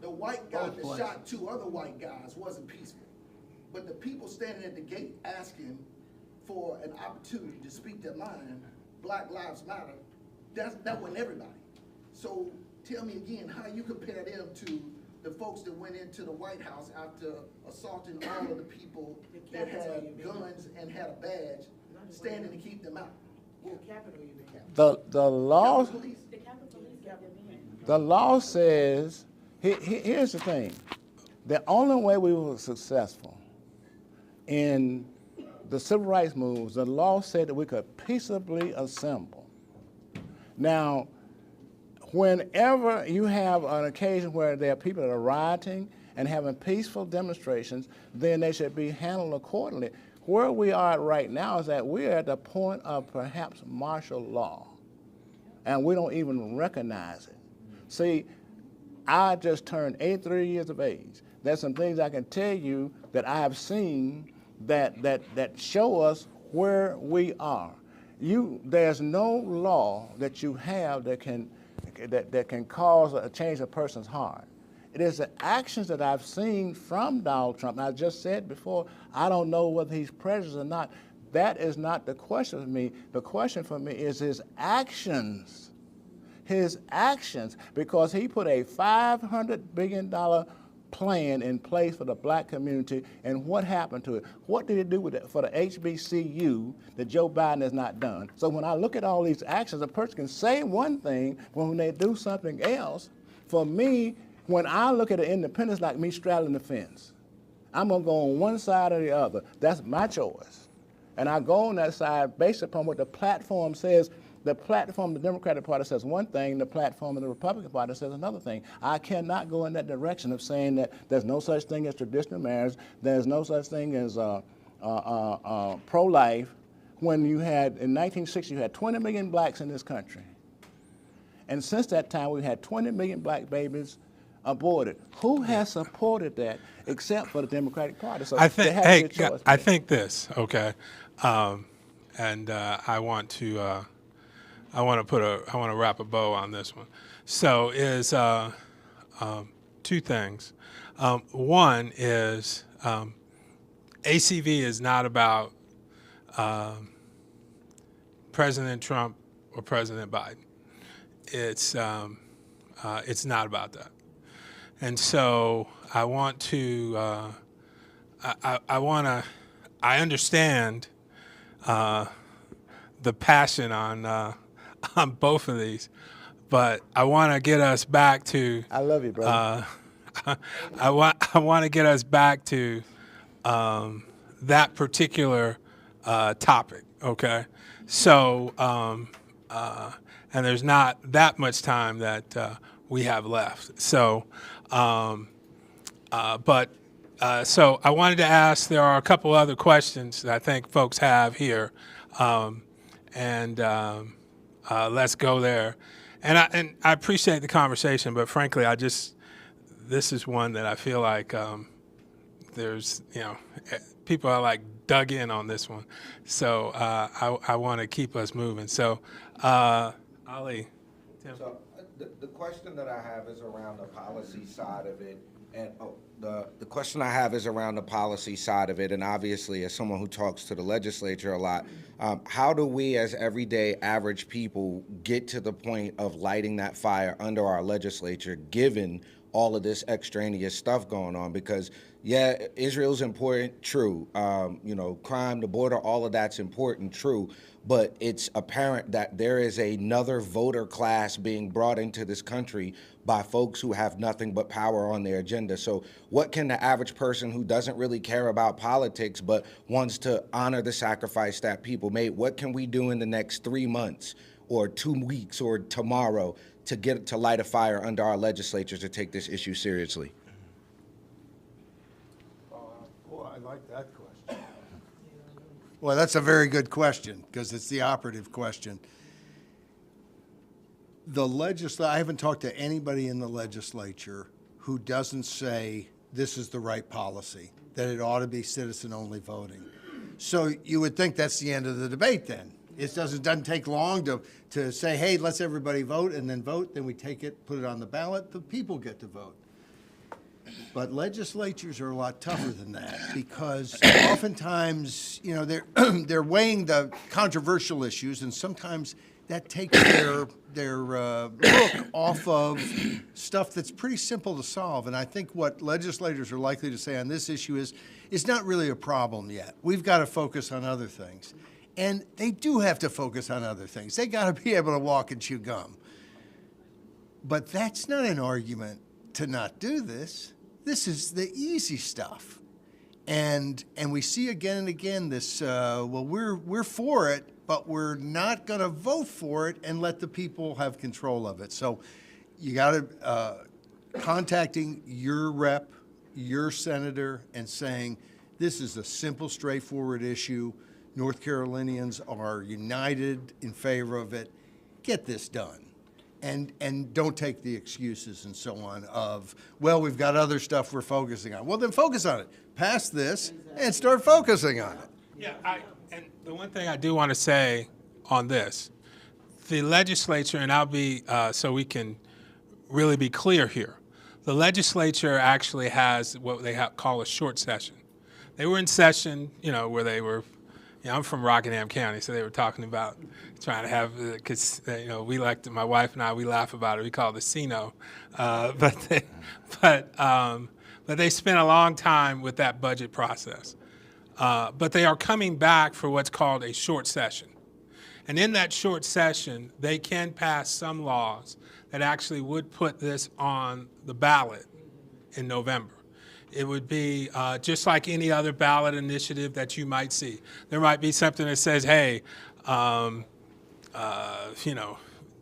The white guy that shot 2 other white guys wasn't peaceful. But the people standing at the gate asking for an opportunity to speak their mind, Black Lives Matter, that wasn't everybody. So tell me again how you compare them to the folks that went into the White House after assaulting all of the people that had guns and had a badge, standing to keep them out. The law says, here's the thing, the only way we were successful in the civil rights moves, the law said that we could peaceably assemble. Now, whenever you have an occasion where there are people that are rioting and having peaceful demonstrations, then they should be handled accordingly. Where we are right now is that we're at the point of perhaps martial law, and we don't even recognize it. See, I just turned 83 years of age. There's some things I can tell you that I have seen that show us where we are. There's no law that you have that can cause a change a person's heart. It is the actions that I've seen from Donald Trump. And I just said before, I don't know whether he's prejudiced or not. That is not the question for me. The question for me is his actions. his actions, because he put a $500 billion plan in place for the black community, and what happened to it? What did he do with it for the HBCU that Joe Biden has not done? So when I look at all these actions, a person can say one thing, but when they do something else, for me, when I look at an independence like me straddling the fence, I'm gonna go on one side or the other. That's my choice. And I go on that side based upon what the platform says. The platform, the Democratic Party says one thing, the platform of the Republican Party says another thing. I cannot go in that direction of saying that there's no such thing as traditional marriage, there's no such thing as pro-life, when you had, in 1960, you had 20 million blacks in this country. And since that time, we've had 20 million black babies aborted. Who has supported that except for the Democratic Party? So I think, there has to be a choice. I think this, okay, and I want to wrap a bow on this one. So is two things. One is ACV is not about President Trump or President Biden. It's not about that. And so I want to, I understand the passion on both of these, but I want to get us back to. I love you, brother. I want to get us back to that particular topic. Okay, so and there's not that much time that we have left. So, so I wanted to ask. There are a couple other questions that I think folks have here, and let's go there. And I appreciate the conversation, but frankly, this is one that I feel like there's, people are like dug in on this one. So I want to keep us moving. So Ali, Tim. So the question that I have is around the policy side of it, and the question I have is around the policy side of it, and obviously as someone who talks to the legislature a lot, how do we as everyday average people get to the point of lighting that fire under our legislature, given all of this extraneous stuff going on? Because yeah, Israel's important, true. Crime, the border, all of that's important, true. But it's apparent that there is another voter class being brought into this country by folks who have nothing but power on their agenda. So what can the average person who doesn't really care about politics but wants to honor the sacrifice that people made, what can we do in the next 3 months or 2 weeks or tomorrow to light a fire under our legislature to take this issue seriously? Boy, I like that question. Well, that's a very good question because it's the operative question. I haven't talked to anybody in the legislature who doesn't say this is the right policy, that it ought to be citizen-only voting. So you would think that's the end of the debate then. It doesn't take long to say, hey, let's everybody vote, and then vote, then we take it, put it on the ballot, the people get to vote. But legislatures are a lot tougher than that because oftentimes, they're weighing the controversial issues, and sometimes that takes their look off of stuff that's pretty simple to solve. And I think what legislators are likely to say on this issue is, it's not really a problem yet. We've got to focus on other things. And they do have to focus on other things. They got to be able to walk and chew gum. But that's not an argument to not do this. This is the easy stuff. And we see again and again this, we're for it, but we're not going to vote for it and let the people have control of it. So you got to contacting your rep, your senator, and saying, this is a simple, straightforward issue. North Carolinians are united in favor of it. Get this done. And don't take the excuses and so on of, well, we've got other stuff we're focusing on. Well, then focus on it. Pass this and start focusing on it. Yeah, and the one thing I do want to say on this, the legislature, and I'll be, so we can really be clear here, the legislature actually has what they call a short session. They were in session, where they were, I'm from Rockingham County, so they were talking about trying to have, because we like to, my wife and I, we laugh about it. We call it the Sino, but they spent a long time with that budget process. But they are coming back for what's called a short session. And in that short session, they can pass some laws that actually would put this on the ballot in November. It would be just like any other ballot initiative that you might see. There might be something that says, hey,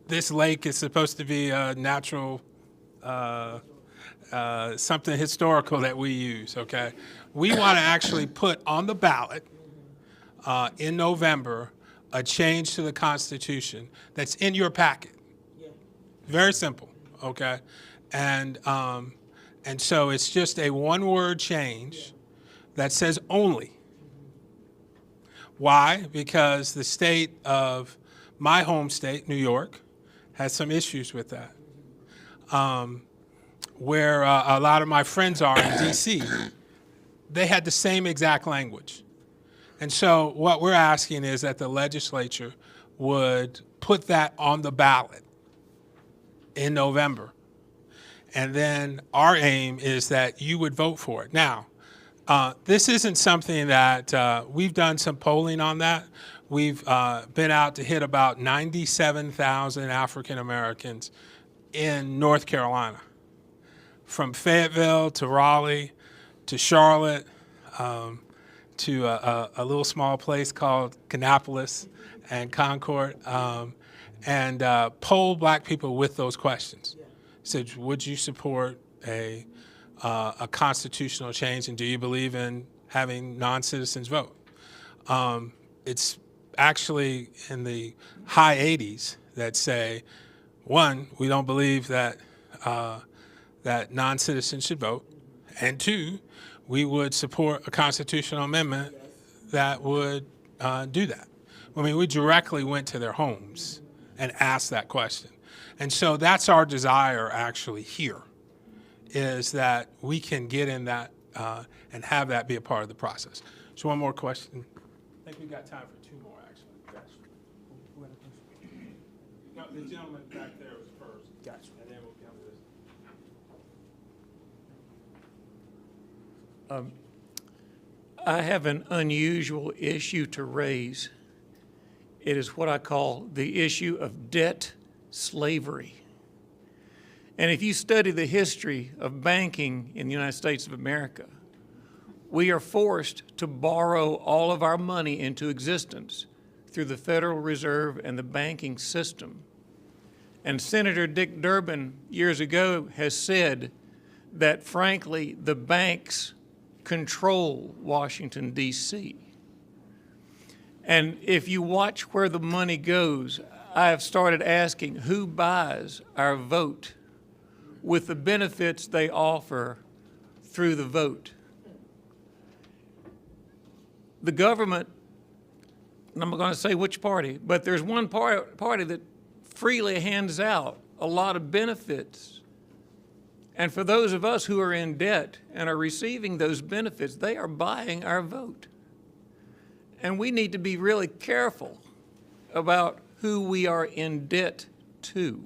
this lake is supposed to be a natural, something historical that we use, okay? We want to actually put on the ballot in November a change to the Constitution that's in your packet. Very simple, okay? And so it's just a one-word change that says only. Why? Because the state of my home state, New York, has some issues with that. Where a lot of my friends are in D.C., they had the same exact language. And so what we're asking is that the legislature would put that on the ballot in November. And then our aim is that you would vote for it. Now, this isn't something that we've done some polling on that. We've been out to hit about 97,000 African Americans in North Carolina, from Fayetteville to Raleigh to Charlotte to a little small place called Kannapolis and Concord, and polled black people with those questions. Said, would you support a constitutional change, and do you believe in having non-citizens vote? It's actually in the high 80s that say, one, we don't believe that that non-citizens should vote, and two, we would support a constitutional amendment that would do that. I mean, we directly went to their homes and asked that question. And so that's our desire actually here, is that we can get in that and have that be a part of the process. So one more question. I think we've got time for two more, actually. Gotcha. No, the gentleman back there was first. Gotcha. And then we'll come to this. I have an unusual issue to raise. It is what I call the issue of debt slavery. And if you study the history of banking in the United States of America, we are forced to borrow all of our money into existence through the Federal Reserve and the banking system. And Senator Dick Durbin years ago has said that, frankly, the banks control Washington, D.C. And if you watch where the money goes, I have started asking who buys our vote with the benefits they offer through the vote. The government, and I'm not going to say which party, but there's one party that freely hands out a lot of benefits. And for those of us who are in debt and are receiving those benefits, they are buying our vote. And we need to be really careful about who we are in debt to.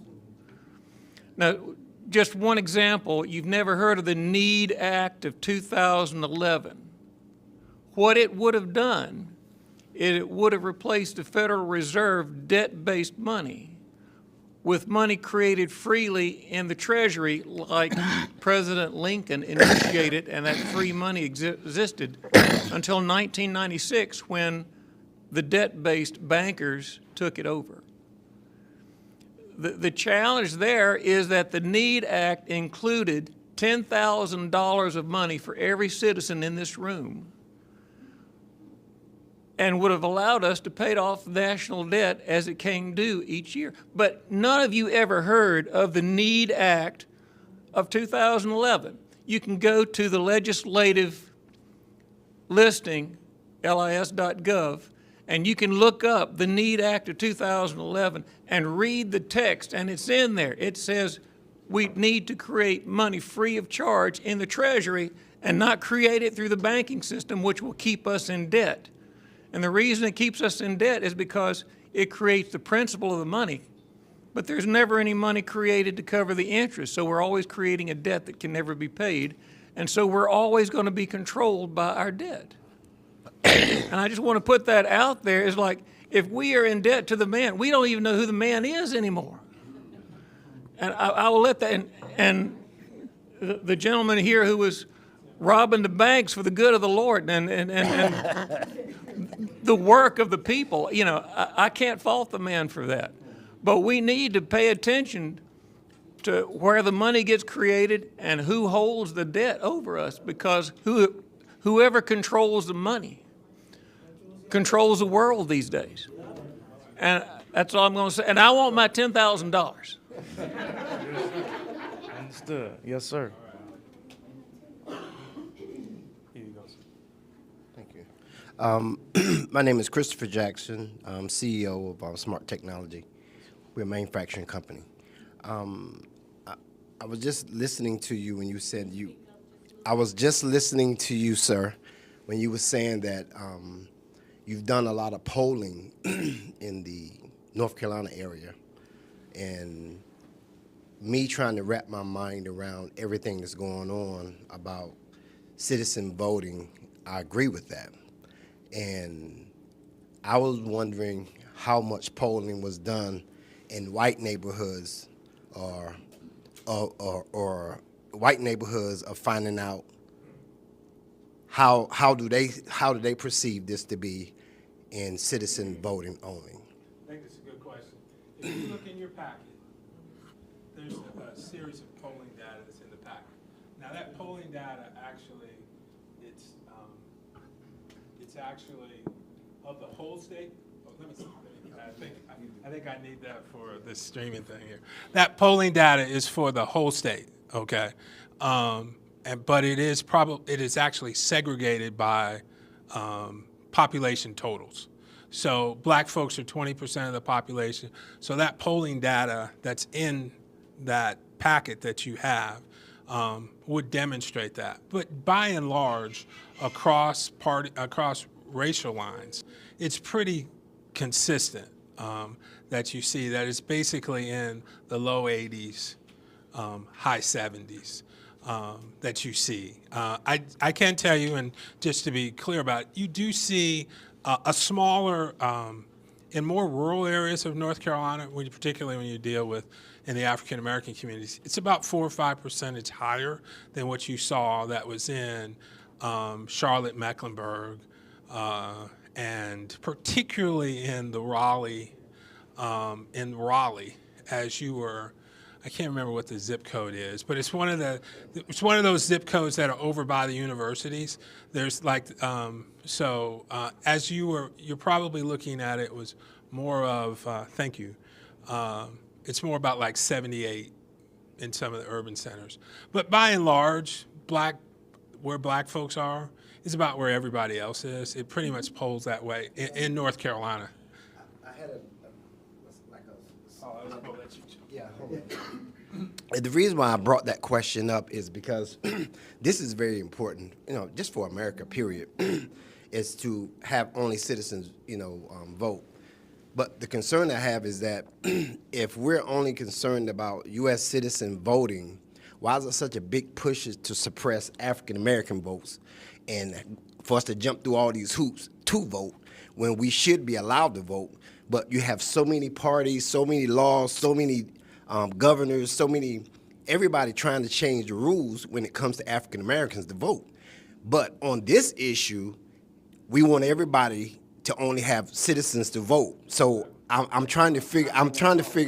Now, just one example, you've never heard of the NEED Act of 2011. What it would have done, it would have replaced the Federal Reserve debt-based money with money created freely in the Treasury, like President Lincoln initiated, and that free money existed until 1996 when the debt-based bankers took it over. The challenge there is that the NEED Act included $10,000 of money for every citizen in this room and would have allowed us to pay off national debt as it came due each year. But none of you ever heard of the NEED Act of 2011. You can go to the legislative listing, lis.gov, and you can look up the NEED Act of 2011 and read the text, and it's in there. It says we need to create money free of charge in the Treasury and not create it through the banking system, which will keep us in debt. And the reason it keeps us in debt is because it creates the principal of the money, but there's never any money created to cover the interest. So we're always creating a debt that can never be paid. And so we're always going to be controlled by our debt. And I just want to put that out there. It's like, if we are in debt to the man, we don't even know who the man is anymore. And I will let that, and the gentleman here who was robbing the banks for the good of the Lord and the work of the people, you know, I can't fault the man for that. But we need to pay attention to where the money gets created and who holds the debt over us, because whoever controls the money controls the world these days. And that's all I'm going to say. And I want my $10,000. Understood. Yes, sir. Thank you. My name is Christopher Jackson. I'm CEO of Smart Technology. We're a manufacturing company. I was just listening to you when you said I was just listening to you, sir, when you were saying that you've done a lot of polling in the North Carolina area, and me trying to wrap my mind around everything that's going on about citizen voting. I agree with that. And I was wondering how much polling was done in white neighborhoods or white neighborhoods of finding out how do they perceive this to be in citizen voting only. I think it's a good question. If you look in your packet, there's a series of polling data that's in the packet. Now that polling data actually, it's actually of the whole state. Oh, let me see. I think I need that for this streaming thing here. That polling data is for the whole state, okay? But it is actually segregated by population totals. So black folks are 20% of the population. So that polling data that's in that packet that you have would demonstrate that. But by and large, across racial lines, it's pretty consistent that you see that it's basically in the low 80s, high 70s. That you see. I can tell you, and just to be clear about it, you do see a smaller, in more rural areas of North Carolina, particularly when you deal with in the African-American communities, it's about 4 or 5% higher than what you saw that was in Charlotte, Mecklenburg, and particularly in the Raleigh, as you were, I can't remember what the zip code is, but it's one of those zip codes that are over by the universities. There's like as you're probably looking at it was more of thank you. It's more about like 78 in some of the urban centers, but by and large, where black folks are is about where everybody else is. It pretty much polls that way in North Carolina. I had the reason why I brought that question up is because this is very important, just for America, period, is to have only citizens, vote. But the concern I have is that if we're only concerned about U.S. citizen voting, why is it such a big push to suppress African-American votes and for us to jump through all these hoops to vote when we should be allowed to vote? But you have so many parties, so many laws, so many governors, everybody trying to change the rules when it comes to African Americans to vote. But on this issue, we want everybody to only have citizens to vote. So I'm trying to figure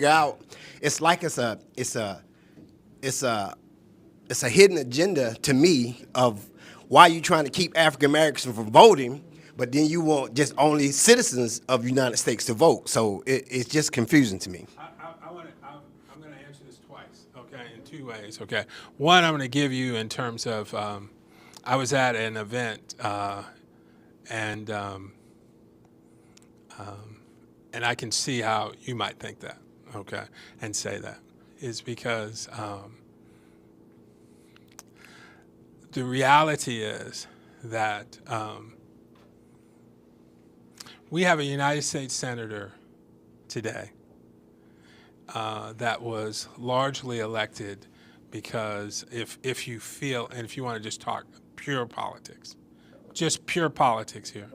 out. It's like it's a hidden agenda to me of why you trying to keep African Americans from voting, but then you want just only citizens of the United States to vote. So it's just confusing to me. I'm going to answer this twice, okay, in two ways, okay. One, I'm going to give you in terms of, I was at an event, and I can see how you might think that, okay, and say that, is because the reality is that we have a United States Senator today that was largely elected because if you feel, and if you want to just talk pure politics, just pure politics here.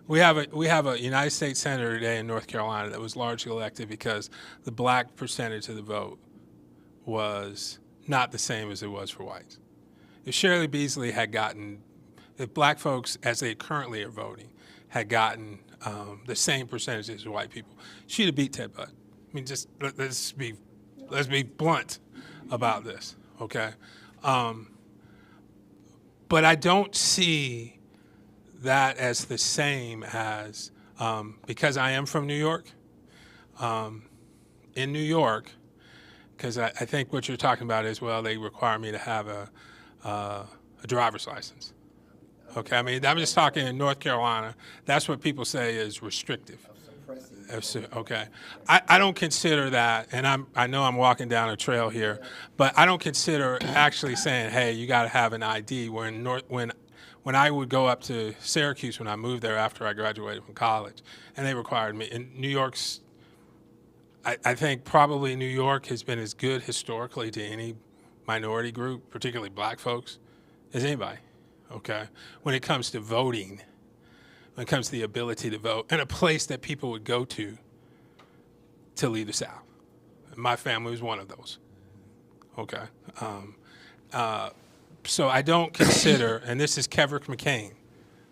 We have a United States Senator today in North Carolina that was largely elected because the black percentage of the vote was not the same as it was for whites. If Shirley Beasley had gotten, if black folks, as they currently are voting, had gotten the same percentage as white people, she'd have beat Ted Budd. I mean, just let's be blunt about this, okay? But I don't see that as the same as, because I am from New York, in New York, because I think what you're talking about is, well, they require me to have a driver's license. Okay, I mean, I'm just talking in North Carolina. That's what people say is restrictive. Okay, I don't consider that, and I know I'm walking down a trail here, but I don't consider actually saying, hey, you got to have an ID. When I would go up to Syracuse when I moved there after I graduated from college, and they required me. In New York's, I think probably New York has been as good historically to any minority group, particularly black folks, as anybody, okay? When it comes to voting, when it comes to the ability to vote, and a place that people would go to leave the South. My family was one of those, okay? So I don't consider, and this is Keverick McCain.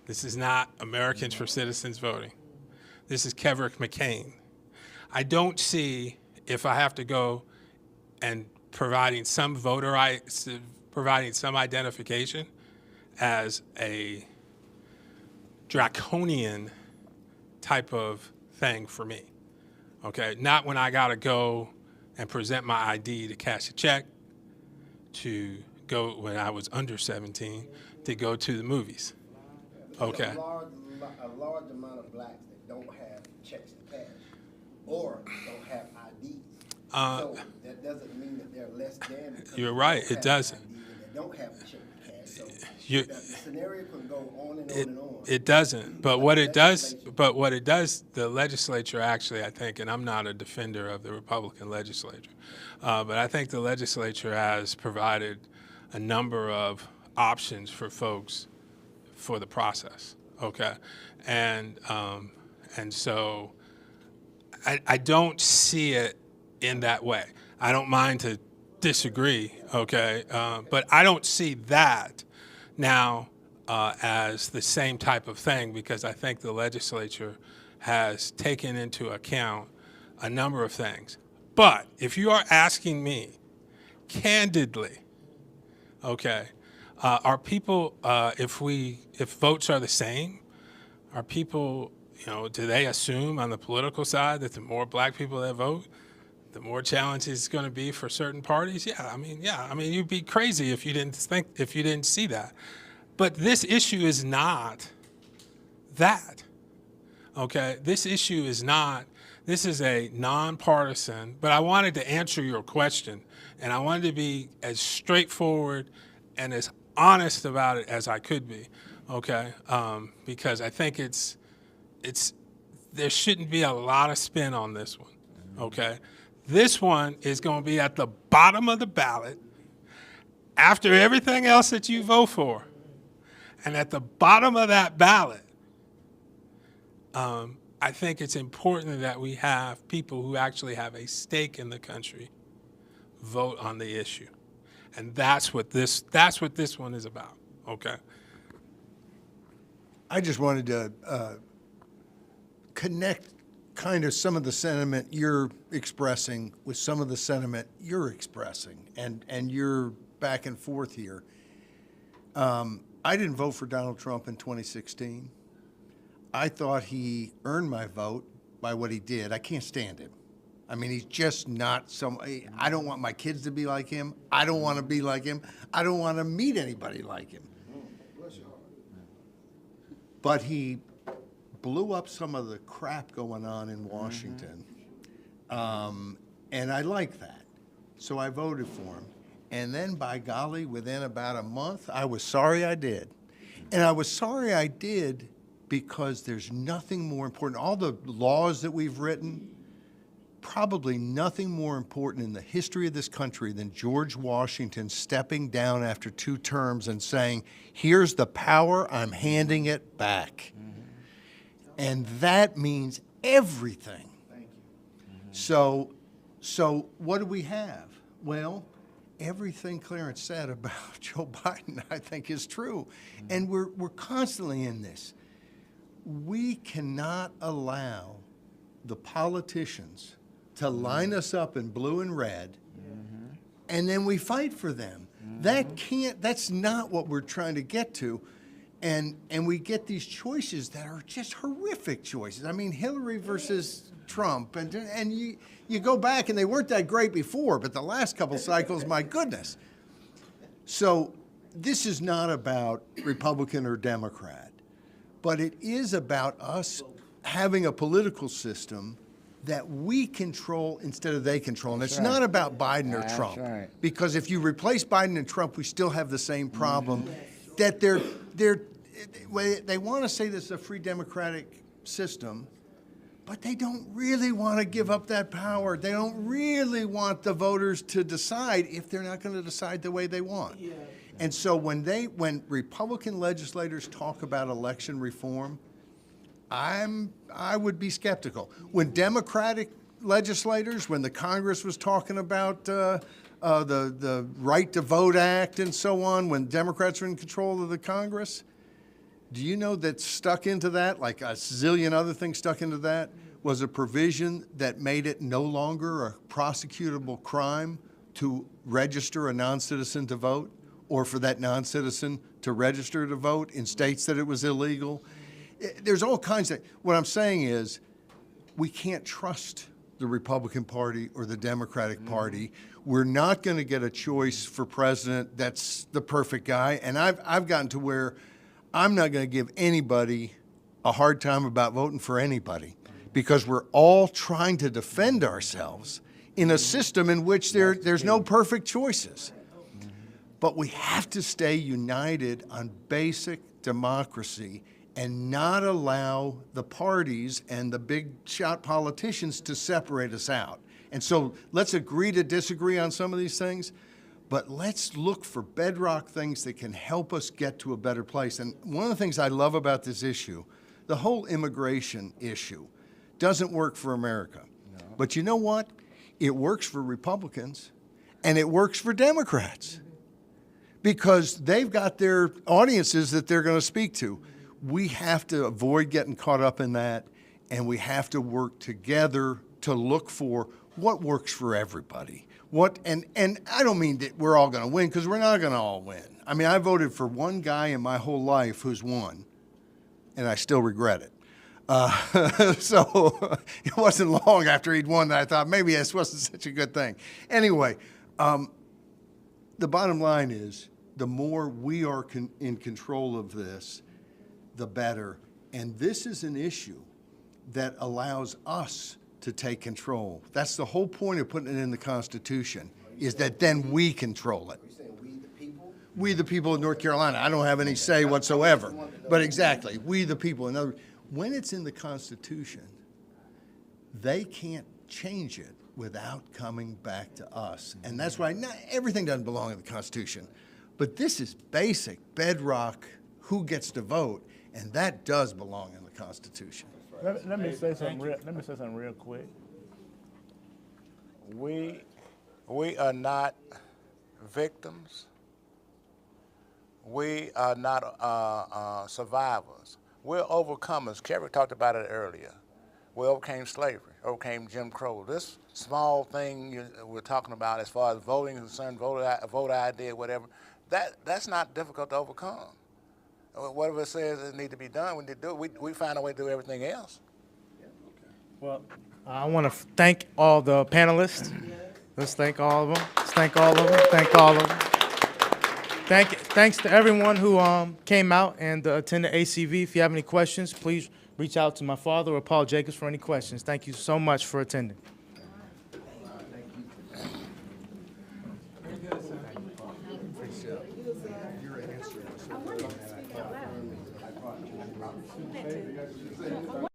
This is not Americans for Citizens Voting. This is Keverick McCain. I don't see, if I have to go and providing some providing some identification as a draconian type of thing for me, okay? Not when I gotta go and present my ID to cash a check, to go, when I was under 17, to go to the movies, okay? There's a large amount of blacks that don't have checks to cash or don't have IDs. So that doesn't mean that they're less than. You're right, it doesn't. They don't have a check to cash. So the scenario can go on and on and on. It doesn't, but what it does, the legislature actually, I think, and I'm not a defender of the Republican legislature, but I think the legislature has provided a number of options for folks for the process, okay? And so I don't see it in that way. I don't mind to disagree, okay? But I don't see that now as the same type of thing, because I think the legislature has taken into account a number of things. But if you are asking me candidly, okay, are people, if votes are the same, are people, do they assume on the political side that the more black people that vote, the more challenge it's going to be for certain parties? Yeah, I mean, you'd be crazy if you didn't see that. But this issue is not that, okay? This issue is not, this is a nonpartisan, but I wanted to answer your question, and I wanted to be as straightforward and as honest about it as I could be, okay? Because I think there shouldn't be a lot of spin on this one, okay? This one is going to be at the bottom of the ballot after everything else that you vote for. And at the bottom of that ballot, I think it's important that we have people who actually have a stake in the country vote on the issue. And that's what this one is about, okay? I just wanted to connect kind of some of the sentiment you're expressing with some of the sentiment you're expressing, and you're back and forth here. I didn't vote for Donald Trump in 2016. I thought he earned my vote by what he did. I can't stand him. I mean, he's just not I don't want my kids to be like him. I don't want to be like him. I don't want to meet anybody like him. But he blew up some of the crap going on in Washington. And I like that. So I voted for him. And then, by golly, within about a month, I was sorry I did. And I was sorry I did because there's nothing more important. All the laws that we've written, probably nothing more important in the history of this country than George Washington stepping down after 2 terms and saying, here's the power, I'm handing it back. And that means everything. So what do we have? Well, everything Clarence said about Joe Biden, I think, is true. And we're constantly in this. We cannot allow the politicians to line us up in blue and red, and then we fight for them. That's not what we're trying to get to. And we get these choices that are just horrific choices. I mean, Hillary versus Trump, and you go back and they weren't that great before, but the last couple cycles, my goodness. So this is not about Republican or Democrat, but it is about us having a political system that we control instead of they control. And it's not about Biden or Trump. Right. Because if you replace Biden and Trump, we still have the same problem that they want to say this is a free democratic system, but they don't really want to give up that power. They don't really want the voters to decide if they're not going to decide the way they want. Yeah. And so when Republican legislators talk about election reform, I would be skeptical. When Democratic legislators, when the Congress was talking about the Right to Vote Act and so on, when Democrats were in control of the Congress, do you know that stuck into that, like a zillion other things stuck into that, was a provision that made it no longer a prosecutable crime to register a non-citizen to vote, or for that non-citizen to register to vote in states that it was illegal? There's all kinds of, what I'm saying is, we can't trust the Republican Party or the Democratic Party. We're not going to get a choice for president that's the perfect guy. And I've gotten to where I'm not going to give anybody a hard time about voting for anybody, because we're all trying to defend ourselves in a system in which there's no perfect choices. But we have to stay united on basic democracy and not allow the parties and the big shot politicians to separate us out. And so let's agree to disagree on some of these things, but let's look for bedrock things that can help us get to a better place. And one of the things I love about this issue, the whole immigration issue, doesn't work for America. No. But you know what? It works for Republicans and it works for Democrats, because they've got their audiences that they're going to speak to. We have to avoid getting caught up in that, and we have to work together to look for what works for everybody. And I don't mean that we're all going to win, because we're not going to all win. I mean, I voted for one guy in my whole life who's won, and I still regret it. So it wasn't long after he'd won that I thought maybe this wasn't such a good thing. Anyway, the bottom line is, the more we are in control of this, the better. And this is an issue that allows us to take control. That's the whole point of putting it in the Constitution, is that then we control it. We the people of North Carolina. I don't have any say whatsoever, but exactly, we the people. In other words, when it's in the Constitution, they can't change it without coming back to us. And that's why not everything doesn't belong in the Constitution. But this is basic, bedrock, who gets to vote, and that does belong in the Constitution. Let me say something real quick. We are not victims. We are not survivors. We're overcomers. Kerry talked about it earlier. We overcame slavery, overcame Jim Crow. This small thing we're talking about as far as voting is concerned, voter ID, whatever, that's not difficult to overcome. Whatever it says it needs to be done, we need to do it. We find a way to do everything else. Well, I want to thank all the panelists. Let's thank all of them. Let's thank all of them. Thank all of them. Thanks to everyone who came out and attended ACV. If you have any questions, please reach out to my father or Paul Jacobs for any questions. Thank you so much for attending. Your answer was so good. I wanted to